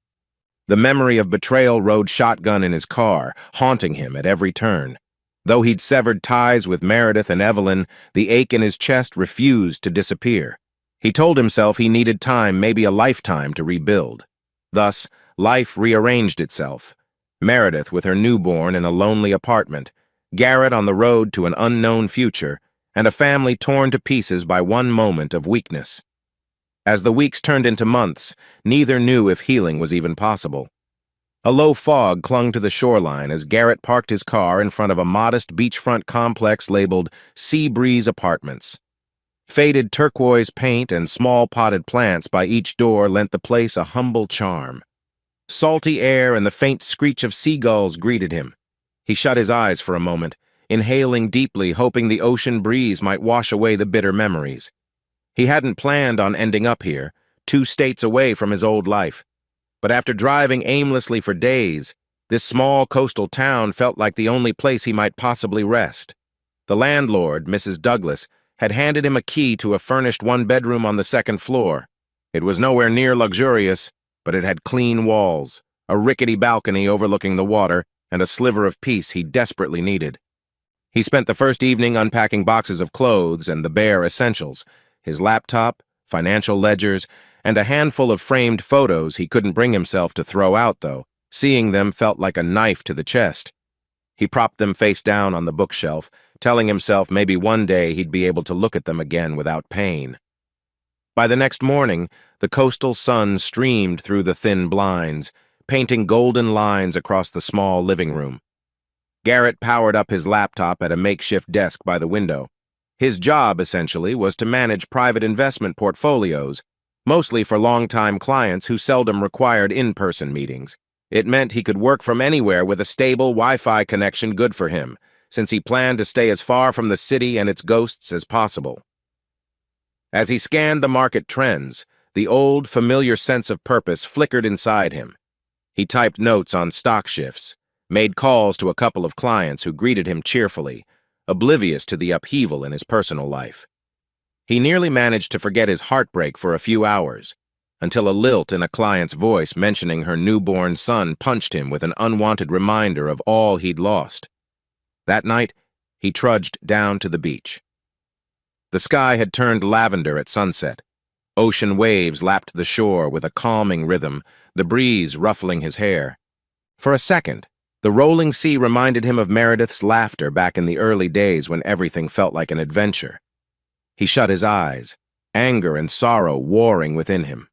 The memory of betrayal rode shotgun in his car, haunting him at every turn. Though he'd severed ties with Meredith and Evelyn, the ache in his chest refused to disappear. He told himself he needed time, maybe a lifetime, to rebuild. Thus, life rearranged itself. Meredith with her newborn in a lonely apartment, Garrett on the road to an unknown future, and a family torn to pieces by one moment of weakness. As the weeks turned into months, neither knew if healing was even possible. A low fog clung to the shoreline as Garrett parked his car in front of a modest beachfront complex labeled Sea Breeze Apartments. Faded turquoise paint and small potted plants by each door lent the place a humble charm. Salty air and the faint screech of seagulls greeted him. He shut his eyes for a moment, inhaling deeply, hoping the ocean breeze might wash away the bitter memories. He hadn't planned on ending up here, 2 states away from his old life. But after driving aimlessly for days, this small coastal town felt like the only place he might possibly rest. The landlord, Mrs. Douglas, had handed him a key to a furnished one-bedroom on the second floor. It was nowhere near luxurious, but it had clean walls, a rickety balcony overlooking the water, and a sliver of peace he desperately needed. He spent the first evening unpacking boxes of clothes and the bare essentials, his laptop, financial ledgers, and a handful of framed photos he couldn't bring himself to throw out, though. Seeing them felt like a knife to the chest. He propped them face down on the bookshelf, telling himself maybe one day he'd be able to look at them again without pain. By the next morning, the coastal sun streamed through the thin blinds, painting golden lines across the small living room. Garrett powered up his laptop at a makeshift desk by the window. His job, essentially, was to manage private investment portfolios, mostly for long-time clients who seldom required in-person meetings. It meant he could work from anywhere with a stable Wi-Fi connection good for him, since he planned to stay as far from the city and its ghosts as possible. As he scanned the market trends, the old, familiar sense of purpose flickered inside him. He typed notes on stock shifts, made calls to a couple of clients who greeted him cheerfully, oblivious to the upheaval in his personal life. He nearly managed to forget his heartbreak for a few hours, until a lilt in a client's voice mentioning her newborn son punched him with an unwanted reminder of all he'd lost. That night, he trudged down to the beach. The sky had turned lavender at sunset. Ocean waves lapped the shore with a calming rhythm, the breeze ruffling his hair. For a second, the rolling sea reminded him of Meredith's laughter back in the early days when everything felt like an adventure. He shut his eyes, anger and sorrow warring within him.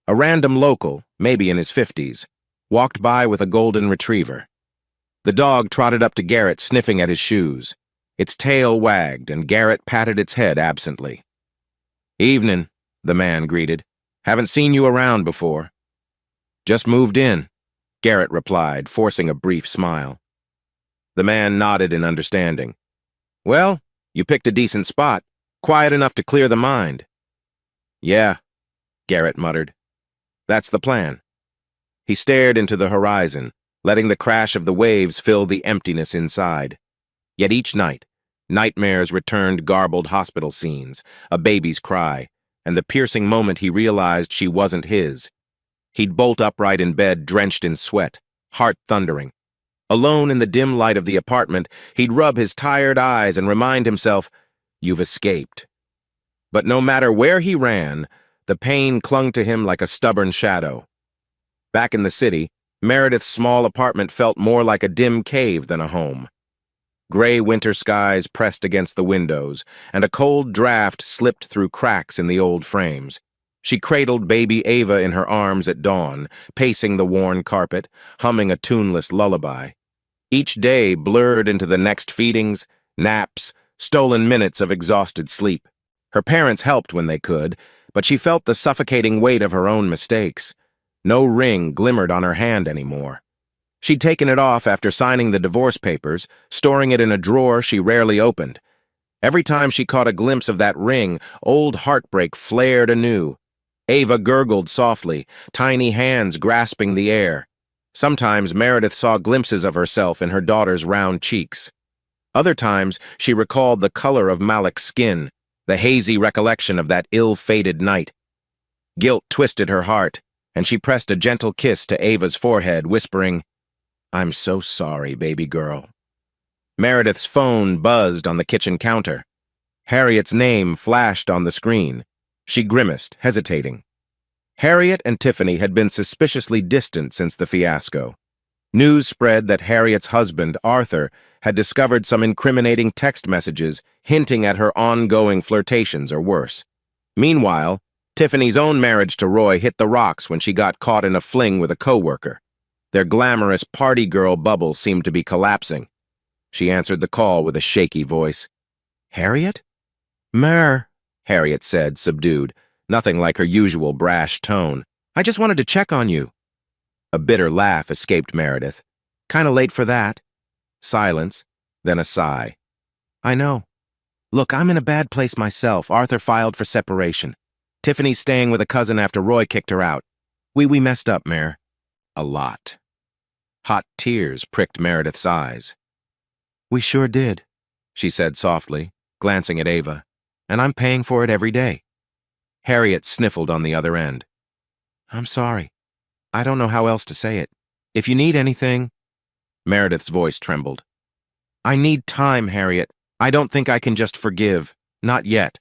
A random local, maybe in his 50s, walked by with a golden retriever. The dog trotted up to Garrett, sniffing at his shoes. Its tail wagged, and Garrett patted its head absently. "Evening," the man greeted. "Haven't seen you around before." "Just moved in," Garrett replied, forcing a brief smile. The man nodded in understanding. "Well, you picked a decent spot, quiet enough to clear the mind." "Yeah," Garrett muttered. "That's the plan." He stared into the horizon, letting the crash of the waves fill the emptiness inside. Yet each night, nightmares returned, garbled hospital scenes, a baby's cry, and the piercing moment he realized she wasn't his. He'd bolt upright in bed, drenched in sweat, heart thundering. Alone in the dim light of the apartment, he'd rub his tired eyes and remind himself, "You've escaped." But no matter where he ran, the pain clung to him like a stubborn shadow. Back in the city, Meredith's small apartment felt more like a dim cave than a home. Gray winter skies pressed against the windows, and a cold draft slipped through cracks in the old frames. She cradled baby Ava in her arms at dawn, pacing the worn carpet, humming a tuneless lullaby. Each day blurred into the next feedings, naps, stolen minutes of exhausted sleep. Her parents helped when they could, but she felt the suffocating weight of her own mistakes. No ring glimmered on her hand anymore. She'd taken it off after signing the divorce papers, storing it in a drawer she rarely opened. Every time she caught a glimpse of that ring, old heartbreak flared anew. Ava gurgled softly, tiny hands grasping the air. Sometimes Meredith saw glimpses of herself in her daughter's round cheeks. Other times she recalled the color of Malik's skin, the hazy recollection of that ill-fated night. Guilt twisted her heart, and she pressed a gentle kiss to Ava's forehead, whispering, "I'm so sorry, baby girl." Meredith's phone buzzed on the kitchen counter. Harriet's name flashed on the screen. She grimaced, hesitating. Harriet and Tiffany had been suspiciously distant since the fiasco. News spread that Harriet's husband, Arthur, had discovered some incriminating text messages hinting at her ongoing flirtations or worse. Meanwhile, Tiffany's own marriage to Roy hit the rocks when she got caught in a fling with a coworker. Their glamorous party girl bubble seemed to be collapsing. She answered the call with a shaky voice. "Harriet?" "Mer," Harriet said, subdued, nothing like her usual brash tone. "I just wanted to check on you." A bitter laugh escaped Meredith. "Kinda late for that." Silence, then a sigh. "I know. Look, I'm in a bad place myself. Arthur filed for separation. Tiffany's staying with a cousin after Roy kicked her out. We messed up, Mer. A lot." Hot tears pricked Meredith's eyes. "We sure did," she said softly, glancing at Ava. "And I'm paying for it every day." Harriet sniffled on the other end. "I'm sorry. I don't know how else to say it. If you need anything—" Meredith's voice trembled. "I need time, Harriet. I don't think I can just forgive. Not yet."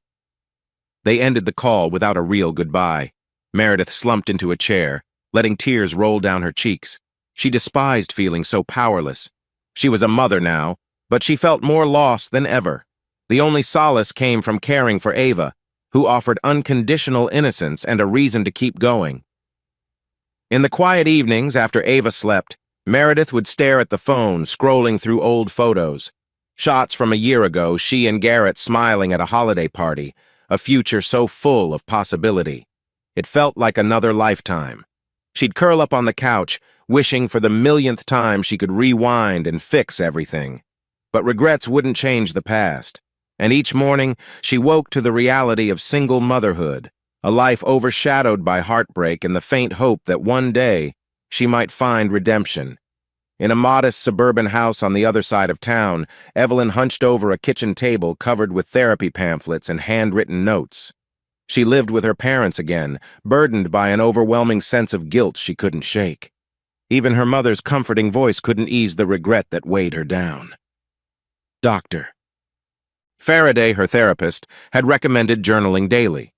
They ended the call without a real goodbye. Meredith slumped into a chair, letting tears roll down her cheeks. She despised feeling so powerless. She was a mother now, but she felt more lost than ever. The only solace came from caring for Ava, who offered unconditional innocence and a reason to keep going. In the quiet evenings after Ava slept, Meredith would stare at the phone, scrolling through old photos. Shots from a year ago, she and Garrett smiling at a holiday party, a future so full of possibility. It felt like another lifetime. She'd curl up on the couch, wishing for the millionth time she could rewind and fix everything. But regrets wouldn't change the past. And each morning, she woke to the reality of single motherhood, a life overshadowed by heartbreak and the faint hope that one day she might find redemption. In a modest suburban house on the other side of town, Evelyn hunched over a kitchen table covered with therapy pamphlets and handwritten notes. She lived with her parents again, burdened by an overwhelming sense of guilt she couldn't shake. Even her mother's comforting voice couldn't ease the regret that weighed her down. Doctor. Faraday, her therapist, had recommended journaling daily.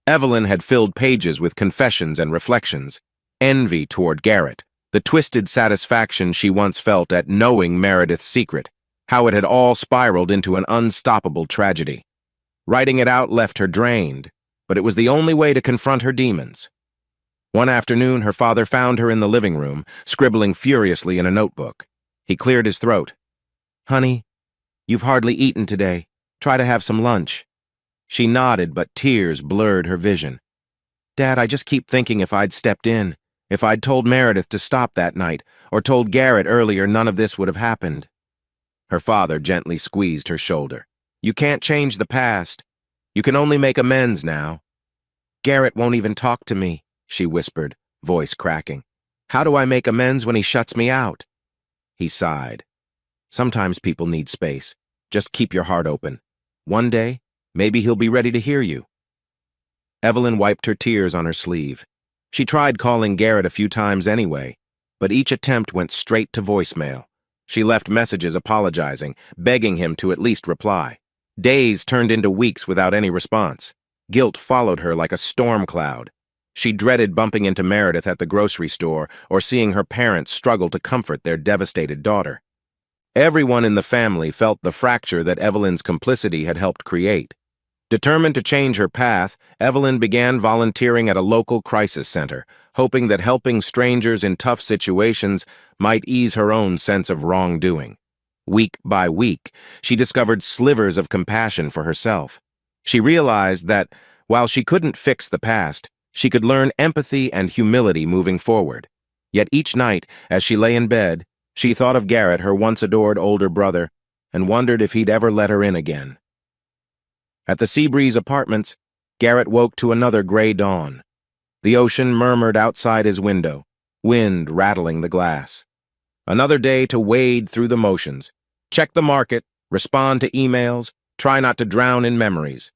Evelyn had filled pages with confessions and reflections, envy toward Garrett, the twisted satisfaction she once felt at knowing Meredith's secret, how it had all spiraled into an unstoppable tragedy. Writing it out left her drained, but it was the only way to confront her demons. One afternoon, her father found her in the living room, scribbling furiously in a notebook. He cleared his throat. "Honey, you've hardly eaten today. Try to have some lunch." She nodded, but tears blurred her vision. "Dad, I just keep thinking if I'd stepped in, if I'd told Meredith to stop that night, or told Garrett earlier, none of this would have happened." Her father gently squeezed her shoulder. "You can't change the past. You can only make amends now." "Garrett won't even talk to me," she whispered, voice cracking. "How do I make amends when he shuts me out?" He sighed. "Sometimes people need space. Just keep your heart open. One day, maybe he'll be ready to hear you." Evelyn wiped her tears on her sleeve. She tried calling Garrett a few times anyway, but each attempt went straight to voicemail. She left messages apologizing, begging him to at least reply. Days turned into weeks without any response. Guilt followed her like a storm cloud. She dreaded bumping into Meredith at the grocery store or seeing her parents struggle to comfort their devastated daughter. Everyone in the family felt the fracture that Evelyn's complicity had helped create. Determined to change her path, Evelyn began volunteering at a local crisis center, hoping that helping strangers in tough situations might ease her own sense of wrongdoing. Week by week, she discovered slivers of compassion for herself. She realized that, while she couldn't fix the past, she could learn empathy and humility moving forward. Yet each night, as she lay in bed, she thought of Garrett, her once-adored older brother, and wondered if he'd ever let her in again. At the Seabreeze apartments, Garrett woke to another gray dawn. The ocean murmured outside his window, wind rattling the glass. Another day to wade through the motions, check the market, respond to emails, try not to drown in memories.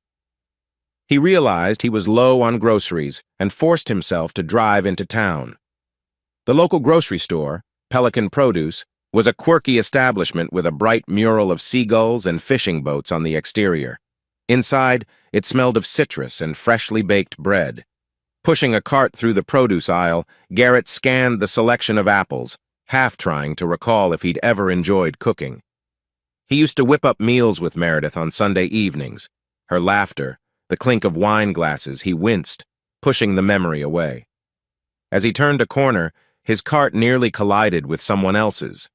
He realized he was low on groceries and forced himself to drive into town. The local grocery store, Pelican Produce, was a quirky establishment with a bright mural of seagulls and fishing boats on the exterior. Inside, it smelled of citrus and freshly baked bread. Pushing a cart through the produce aisle, Garrett scanned the selection of apples, half trying to recall if he'd ever enjoyed cooking. He used to whip up meals with Meredith on Sunday evenings. Her laughter, the clink of wine glasses, he winced, pushing the memory away. As he turned a corner, His cart nearly collided with someone else's.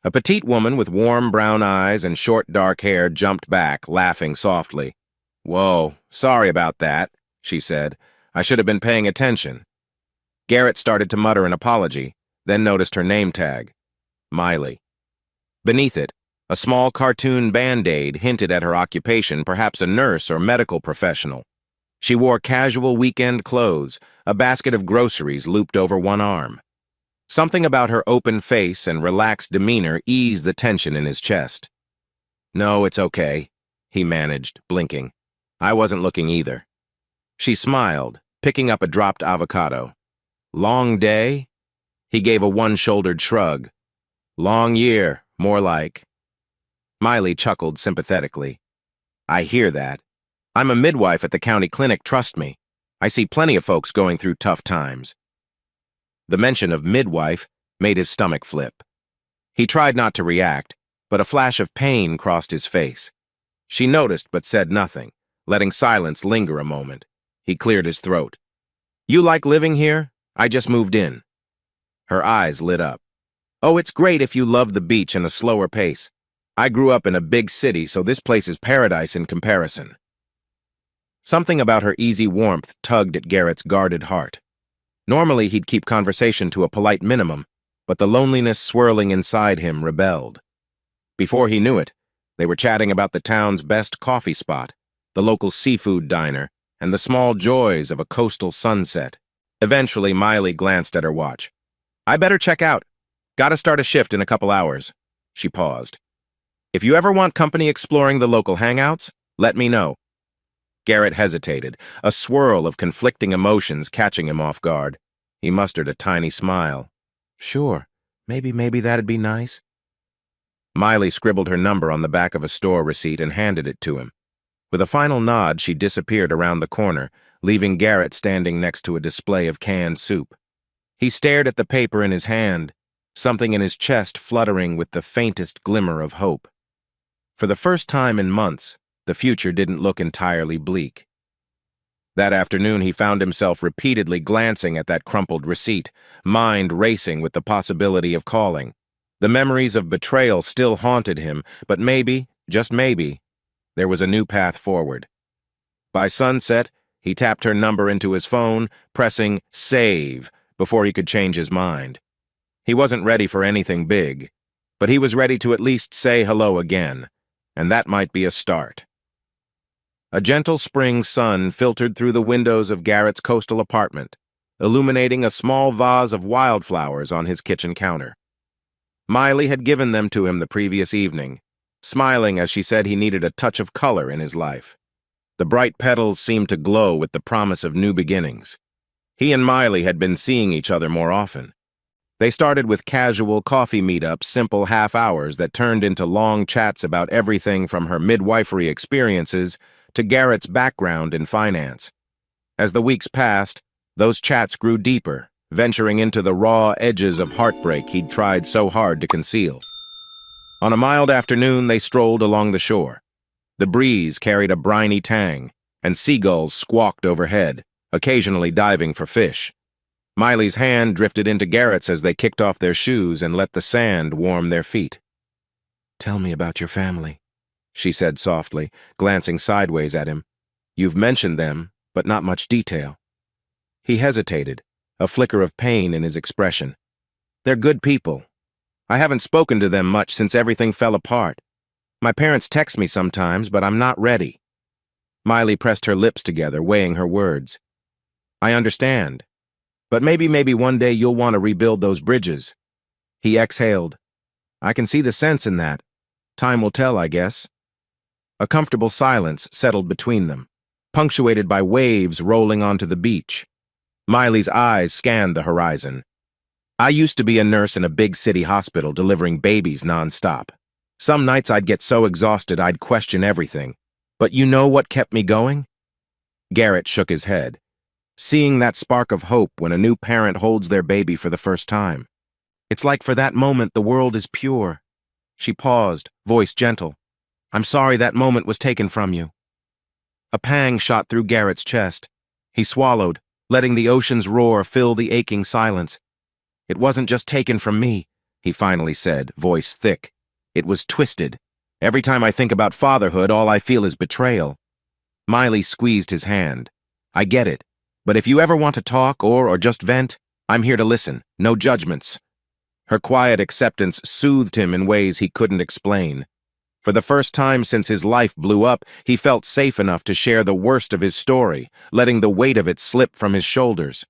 A petite woman with warm brown eyes and short dark hair jumped back, laughing softly. "Whoa, sorry about that," she said. "I should have been paying attention." Garrett started to mutter an apology, then noticed her name tag. Miley. Beneath it, a small cartoon Band-Aid hinted at her occupation, perhaps a nurse or medical professional. She wore casual weekend clothes, a basket of groceries looped over one arm. Something about her open face and relaxed demeanor eased the tension in his chest. "No, it's okay," he managed, blinking. "I wasn't looking either." She smiled, picking up a dropped avocado. "Long day?" He gave a one-shouldered shrug. "Long year, more like." Miley chuckled sympathetically. "I hear that. I'm a midwife at the county clinic, trust me. I see plenty of folks going through tough times." The mention of midwife made his stomach flip. He tried not to react, but a flash of pain crossed his face. She noticed but said nothing, letting silence linger a moment. He cleared his throat. "You like living here? I just moved in." Her eyes lit up. "Oh, it's great if you love the beach and a slower pace. I grew up in a big city, so this place is paradise in comparison." Something about her easy warmth tugged at Garrett's guarded heart. Normally, he'd keep conversation to a polite minimum, but the loneliness swirling inside him rebelled. Before he knew it, they were chatting about the town's best coffee spot, the local seafood diner, and the small joys of a coastal sunset. Eventually, Miley glanced at her watch. "I better check out. Gotta start a shift in a couple hours." She paused. "If you ever want company exploring the local hangouts, let me know." Garrett hesitated, a swirl of conflicting emotions catching him off guard. He mustered a tiny smile. "Sure, maybe that'd be nice." Miley scribbled her number on the back of a store receipt and handed it to him. With a final nod, she disappeared around the corner, leaving Garrett standing next to a display of canned soup. He stared at the paper in his hand, something in his chest fluttering with the faintest glimmer of hope. For the first time in months, the future didn't look entirely bleak. That afternoon, he found himself repeatedly glancing at that crumpled receipt, mind racing with the possibility of calling. The memories of betrayal still haunted him, but maybe, just maybe, there was a new path forward. By sunset, he tapped her number into his phone, pressing save before he could change his mind. He wasn't ready for anything big, but he was ready to at least say hello again, and that might be a start. A gentle spring sun filtered through the windows of Garrett's coastal apartment, illuminating a small vase of wildflowers on his kitchen counter. Miley had given them to him the previous evening, smiling as she said he needed a touch of color in his life. The bright petals seemed to glow with the promise of new beginnings. He and Miley had been seeing each other more often. They started with casual coffee meetups, simple half-hours that turned into long chats about everything from her midwifery experiences to Garrett's background in finance. As the weeks passed, those chats grew deeper, venturing into the raw edges of heartbreak he'd tried so hard to conceal. On a mild afternoon, they strolled along the shore. The breeze carried a briny tang, and seagulls squawked overhead, occasionally diving for fish. Miley's hand drifted into Garrett's as they kicked off their shoes and let the sand warm their feet. "Tell me about your family," she said softly, glancing sideways at him. "You've mentioned them, but not much detail." He hesitated, a flicker of pain in his expression. "They're good people. I haven't spoken to them much since everything fell apart. My parents text me sometimes, but I'm not ready." Miley pressed her lips together, weighing her words. "I understand. But maybe one day you'll want to rebuild those bridges." He exhaled. "I can see the sense in that. Time will tell, I guess." A comfortable silence settled between them, punctuated by waves rolling onto the beach. Miley's eyes scanned the horizon. "I used to be a nurse in a big city hospital delivering babies nonstop. Some nights I'd get so exhausted I'd question everything. But you know what kept me going?" Garrett shook his head. "Seeing that spark of hope when a new parent holds their baby for the first time. It's like for that moment the world is pure." She paused, voice gentle. "I'm sorry that moment was taken from you." A pang shot through Garrett's chest. He swallowed, letting the ocean's roar fill the aching silence. It wasn't just taken from me, he finally said, voice thick. It was twisted. Every time I think about fatherhood, all I feel is betrayal. Miley squeezed his hand. I get it, but if you ever want to talk or just vent, I'm here to listen. No judgments. Her quiet acceptance soothed him in ways he couldn't explain. For the first time since his life blew up, he felt safe enough to share the worst of his story, letting the weight of it slip from his shoulders.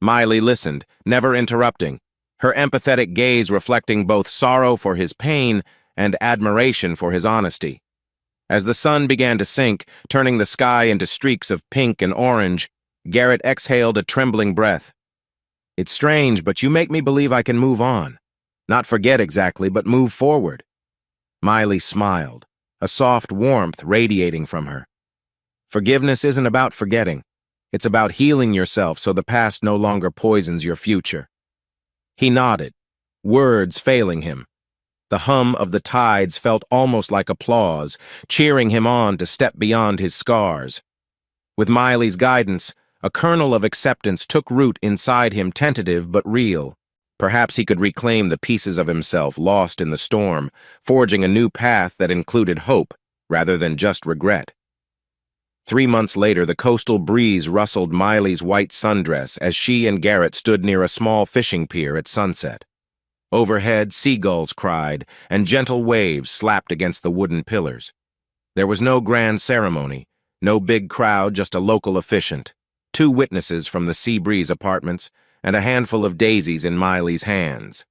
Miley listened, never interrupting, her empathetic gaze reflecting both sorrow for his pain and admiration for his honesty. As the sun began to sink, turning the sky into streaks of pink and orange, Garrett exhaled a trembling breath. It's strange, but you make me believe I can move on. Not forget exactly, but move forward. Miley smiled, a soft warmth radiating from her. Forgiveness isn't about forgetting. It's about healing yourself so the past no longer poisons your future. He nodded, words failing him. The hum of the tides felt almost like applause, cheering him on to step beyond his scars. With Miley's guidance, a kernel of acceptance took root inside him, tentative but real. Perhaps he could reclaim the pieces of himself lost in the storm, forging a new path that included hope rather than just regret. 3 months later, the coastal breeze rustled Miley's white sundress as she and Garrett stood near a small fishing pier at sunset. Overhead, seagulls cried, and gentle waves slapped against the wooden pillars. There was no grand ceremony, no big crowd, just a local officiant, 2 witnesses from the Seabreeze apartments, and a handful of daisies in Miley's hands.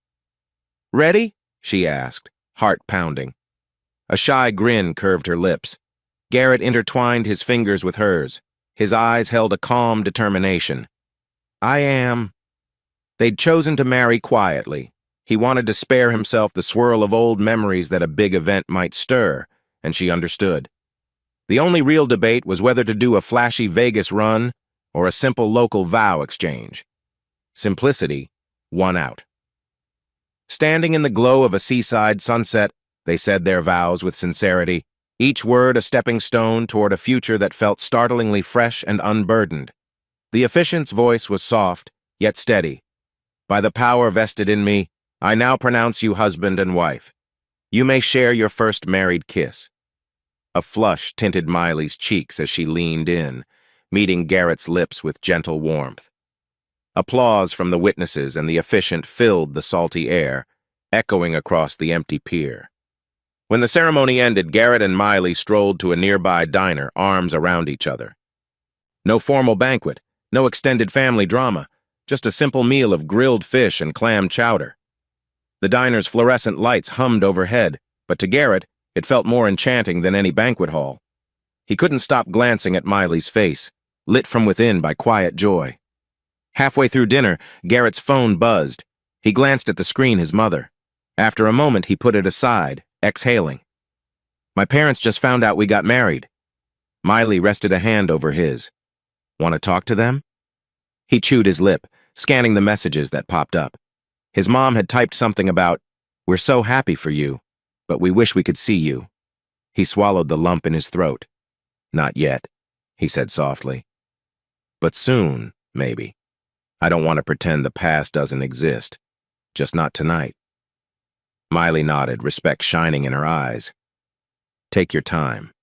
Ready? She asked, heart pounding. A shy grin curved her lips. Garrett intertwined his fingers with hers. His eyes held a calm determination. I am. They'd chosen to marry quietly. He wanted to spare himself the swirl of old memories that a big event might stir, and she understood. The only real debate was whether to do a flashy Vegas run or a simple local vow exchange. Simplicity won out. Standing in the glow of a seaside sunset, they said their vows with sincerity, each word a stepping stone toward a future that felt startlingly fresh and unburdened. The officiant's voice was soft, yet steady. By the power vested in me, I now pronounce you husband and wife. You may share your first married kiss. A flush tinted Miley's cheeks as she leaned in, meeting Garrett's lips with gentle warmth. Applause from the witnesses and the officiant filled the salty air, echoing across the empty pier. When the ceremony ended, Garrett and Miley strolled to a nearby diner, arms around each other. No formal banquet, no extended family drama, just a simple meal of grilled fish and clam chowder. The diner's fluorescent lights hummed overhead, but to Garrett, it felt more enchanting than any banquet hall. He couldn't stop glancing at Miley's face, lit from within by quiet joy. Halfway through dinner, Garrett's phone buzzed. He glanced at the screen, his mother. After a moment, he put it aside, exhaling. My parents just found out we got married. Miley rested a hand over his. Want to talk to them? He chewed his lip, scanning the messages that popped up. His mom had typed something about, "We're so happy for you, but we wish we could see you." He swallowed the lump in his throat. Not yet, he said softly. But soon, maybe. I don't want to pretend the past doesn't exist. Just not tonight. Miley nodded, respect shining in her eyes. Take your time.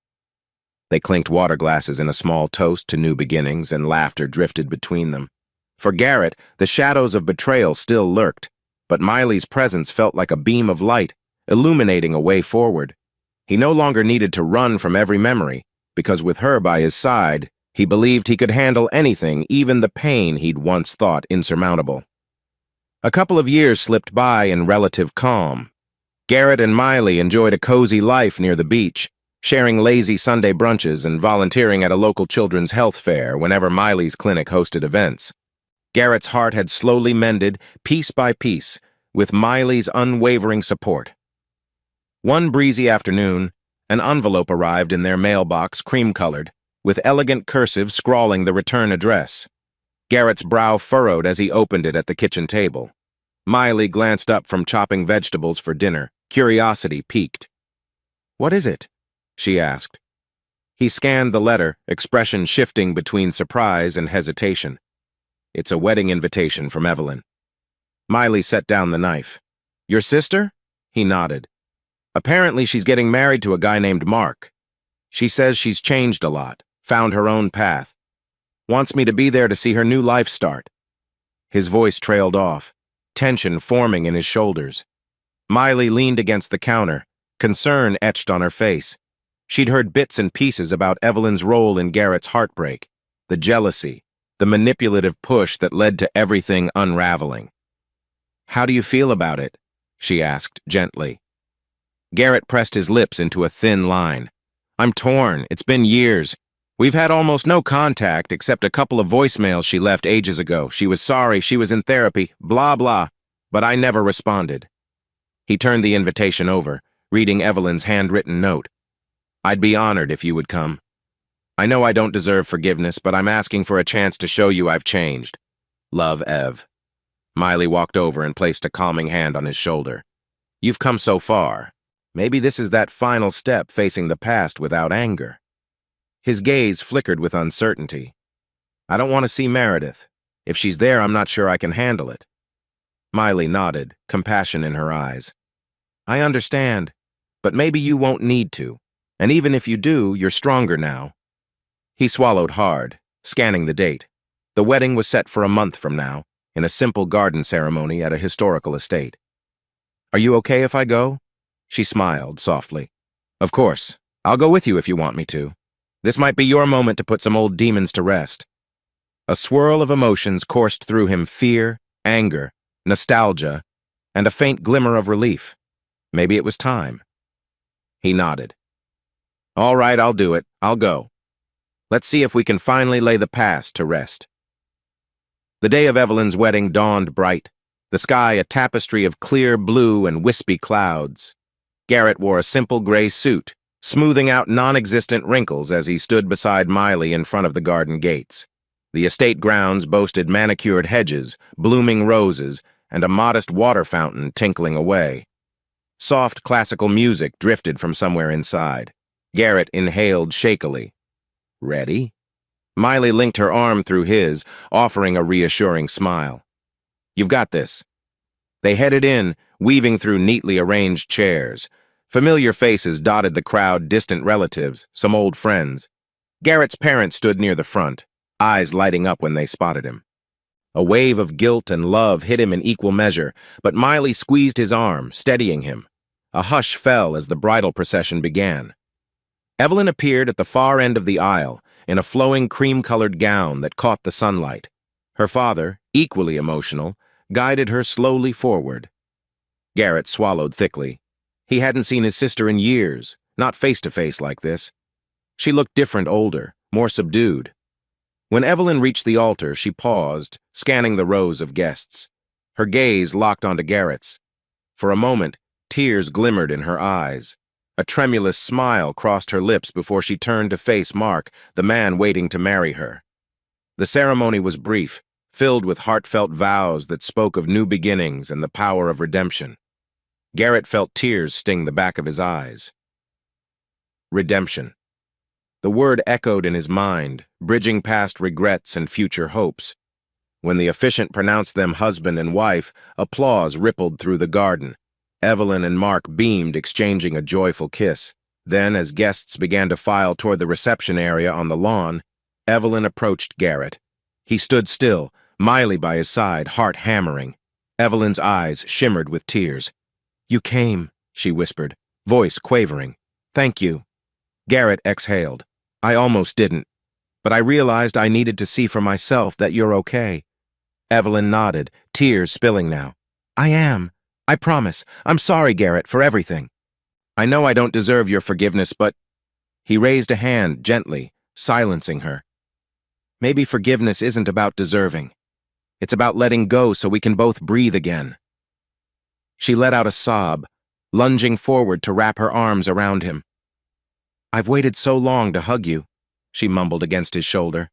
They clinked water glasses in a small toast to new beginnings, and laughter drifted between them. For Garrett, the shadows of betrayal still lurked, but Miley's presence felt like a beam of light, illuminating a way forward. He no longer needed to run from every memory, because with her by his side, he believed he could handle anything, even the pain he'd once thought insurmountable. A couple of years slipped by in relative calm. Garrett and Miley enjoyed a cozy life near the beach, sharing lazy Sunday brunches and volunteering at a local children's health fair whenever Miley's clinic hosted events. Garrett's heart had slowly mended, piece by piece, with Miley's unwavering support. One breezy afternoon, an envelope arrived in their mailbox, cream-colored, with elegant cursive scrawling the return address. Garrett's brow furrowed as he opened it at the kitchen table. Miley glanced up from chopping vegetables for dinner, curiosity piqued. "What is it?" she asked. He scanned the letter, expression shifting between surprise and hesitation. "It's a wedding invitation from Evelyn." Miley set down the knife. Your sister? He nodded. Apparently she's getting married to a guy named Mark. She says she's changed a lot, found her own path. Wants me to be there to see her new life start. His voice trailed off, tension forming in his shoulders. Miley leaned against the counter, concern etched on her face. She'd heard bits and pieces about Evelyn's role in Garrett's heartbreak, the jealousy, the manipulative push that led to everything unraveling. How do you feel about it? She asked gently. Garrett pressed his lips into a thin line. I'm torn. It's been years. We've had almost no contact except a couple of voicemails she left ages ago. She was sorry, she was in therapy, blah, blah. But I never responded. He turned the invitation over, reading Evelyn's handwritten note. I'd be honored if you would come. I know I don't deserve forgiveness, but I'm asking for a chance to show you I've changed. Love, Ev. Miley walked over and placed a calming hand on his shoulder. You've come so far. Maybe this is that final step facing the past without anger. His gaze flickered with uncertainty. I don't want to see Meredith. If she's there, I'm not sure I can handle it. Miley nodded, compassion in her eyes. I understand, but maybe you won't need to. And even if you do, you're stronger now. He swallowed hard, scanning the date. The wedding was set for a month from now, in a simple garden ceremony at a historical estate. Are you okay if I go? She smiled softly. Of course. I'll go with you if you want me to. This might be your moment to put some old demons to rest. A swirl of emotions coursed through him: fear, anger, nostalgia, and a faint glimmer of relief. Maybe it was time. He nodded. All right, I'll do it. I'll go. Let's see if we can finally lay the past to rest. The day of Evelyn's wedding dawned bright, the sky a tapestry of clear blue and wispy clouds. Garrett wore a simple gray suit, smoothing out non-existent wrinkles as he stood beside Miley in front of the garden gates. The estate grounds boasted manicured hedges, blooming roses, and a modest water fountain tinkling away. Soft classical music drifted from somewhere inside. Garrett inhaled shakily. Ready? Miley linked her arm through his, offering a reassuring smile. You've got this. They headed in, weaving through neatly arranged chairs. Familiar faces dotted the crowd, distant relatives, some old friends. Garrett's parents stood near the front, eyes lighting up when they spotted him. A wave of guilt and love hit him in equal measure, but Miley squeezed his arm, steadying him. A hush fell as the bridal procession began. Evelyn appeared at the far end of the aisle, in a flowing cream-colored gown that caught the sunlight. Her father, equally emotional, guided her slowly forward. Garrett swallowed thickly. He hadn't seen his sister in years, not face-to-face like this. She looked different, older, more subdued. When Evelyn reached the altar, she paused, scanning the rows of guests. Her gaze locked onto Garrett's. For a moment, tears glimmered in her eyes. A tremulous smile crossed her lips before she turned to face Mark, the man waiting to marry her. The ceremony was brief, filled with heartfelt vows that spoke of new beginnings and the power of redemption. Garrett felt tears sting the back of his eyes. Redemption. The word echoed in his mind, bridging past regrets and future hopes. When the officiant pronounced them husband and wife, applause rippled through the garden. Evelyn and Mark beamed, exchanging a joyful kiss. Then, as guests began to file toward the reception area on the lawn, Evelyn approached Garrett. He stood still, Miley by his side, heart hammering. Evelyn's eyes shimmered with tears. You came, she whispered, voice quavering. Thank you. Garrett exhaled. I almost didn't, but I realized I needed to see for myself that you're okay. Evelyn nodded, tears spilling now. I am. I promise. I'm sorry, Garrett, for everything. I know I don't deserve your forgiveness, but... He raised a hand gently, silencing her. Maybe forgiveness isn't about deserving. It's about letting go so we can both breathe again. She let out a sob, lunging forward to wrap her arms around him. I've waited so long to hug you, she mumbled against his shoulder.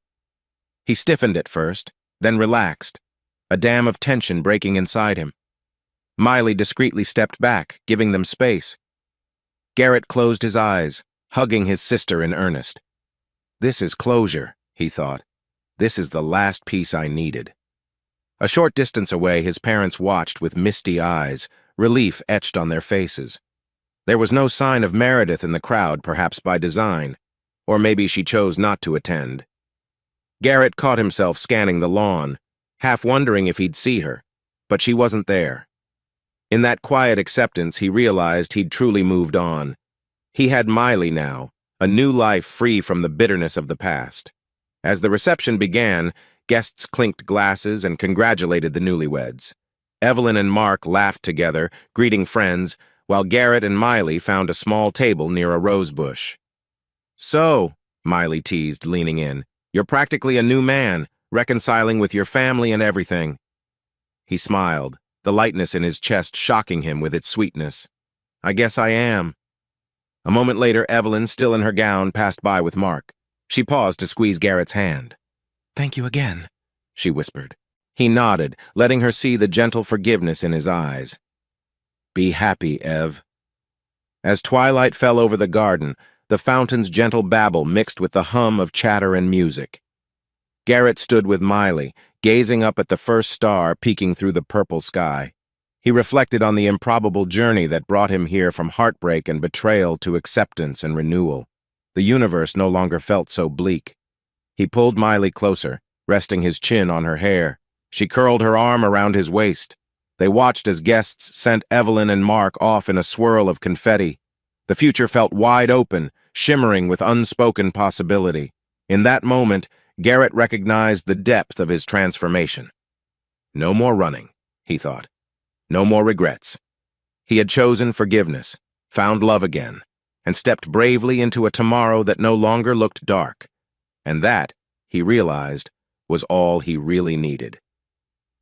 He stiffened at first, then relaxed, a dam of tension breaking inside him. Miley discreetly stepped back, giving them space. Garrett closed his eyes, hugging his sister in earnest. This is closure, he thought. This is the last piece I needed. A short distance away, his parents watched with misty eyes, relief etched on their faces. There was no sign of Meredith in the crowd, perhaps by design, or maybe she chose not to attend. Garrett caught himself scanning the lawn, half wondering if he'd see her, but she wasn't there. In that quiet acceptance, he realized he'd truly moved on. He had Miley now, a new life free from the bitterness of the past. As the reception began, guests clinked glasses and congratulated the newlyweds. Evelyn and Mark laughed together, greeting friends, while Garrett and Miley found a small table near a rose bush. "So," Miley teased, leaning in, "you're practically a new man, reconciling with your family and everything." He smiled, the lightness in his chest shocking him with its sweetness. "I guess I am." A moment later, Evelyn, still in her gown, passed by with Mark. She paused to squeeze Garrett's hand. "Thank you again," she whispered. He nodded, letting her see the gentle forgiveness in his eyes. "Be happy, Ev." As twilight fell over the garden, the fountain's gentle babble mixed with the hum of chatter and music. Garrett stood with Miley, gazing up at the first star peeking through the purple sky. He reflected on the improbable journey that brought him here from heartbreak and betrayal to acceptance and renewal. The universe no longer felt so bleak. He pulled Miley closer, resting his chin on her hair. She curled her arm around his waist. They watched as guests sent Evelyn and Mark off in a swirl of confetti. The future felt wide open, shimmering with unspoken possibility. In that moment, Garrett recognized the depth of his transformation. No more running, he thought. No more regrets. He had chosen forgiveness, found love again, and stepped bravely into a tomorrow that no longer looked dark. And that, he realized, was all he really needed.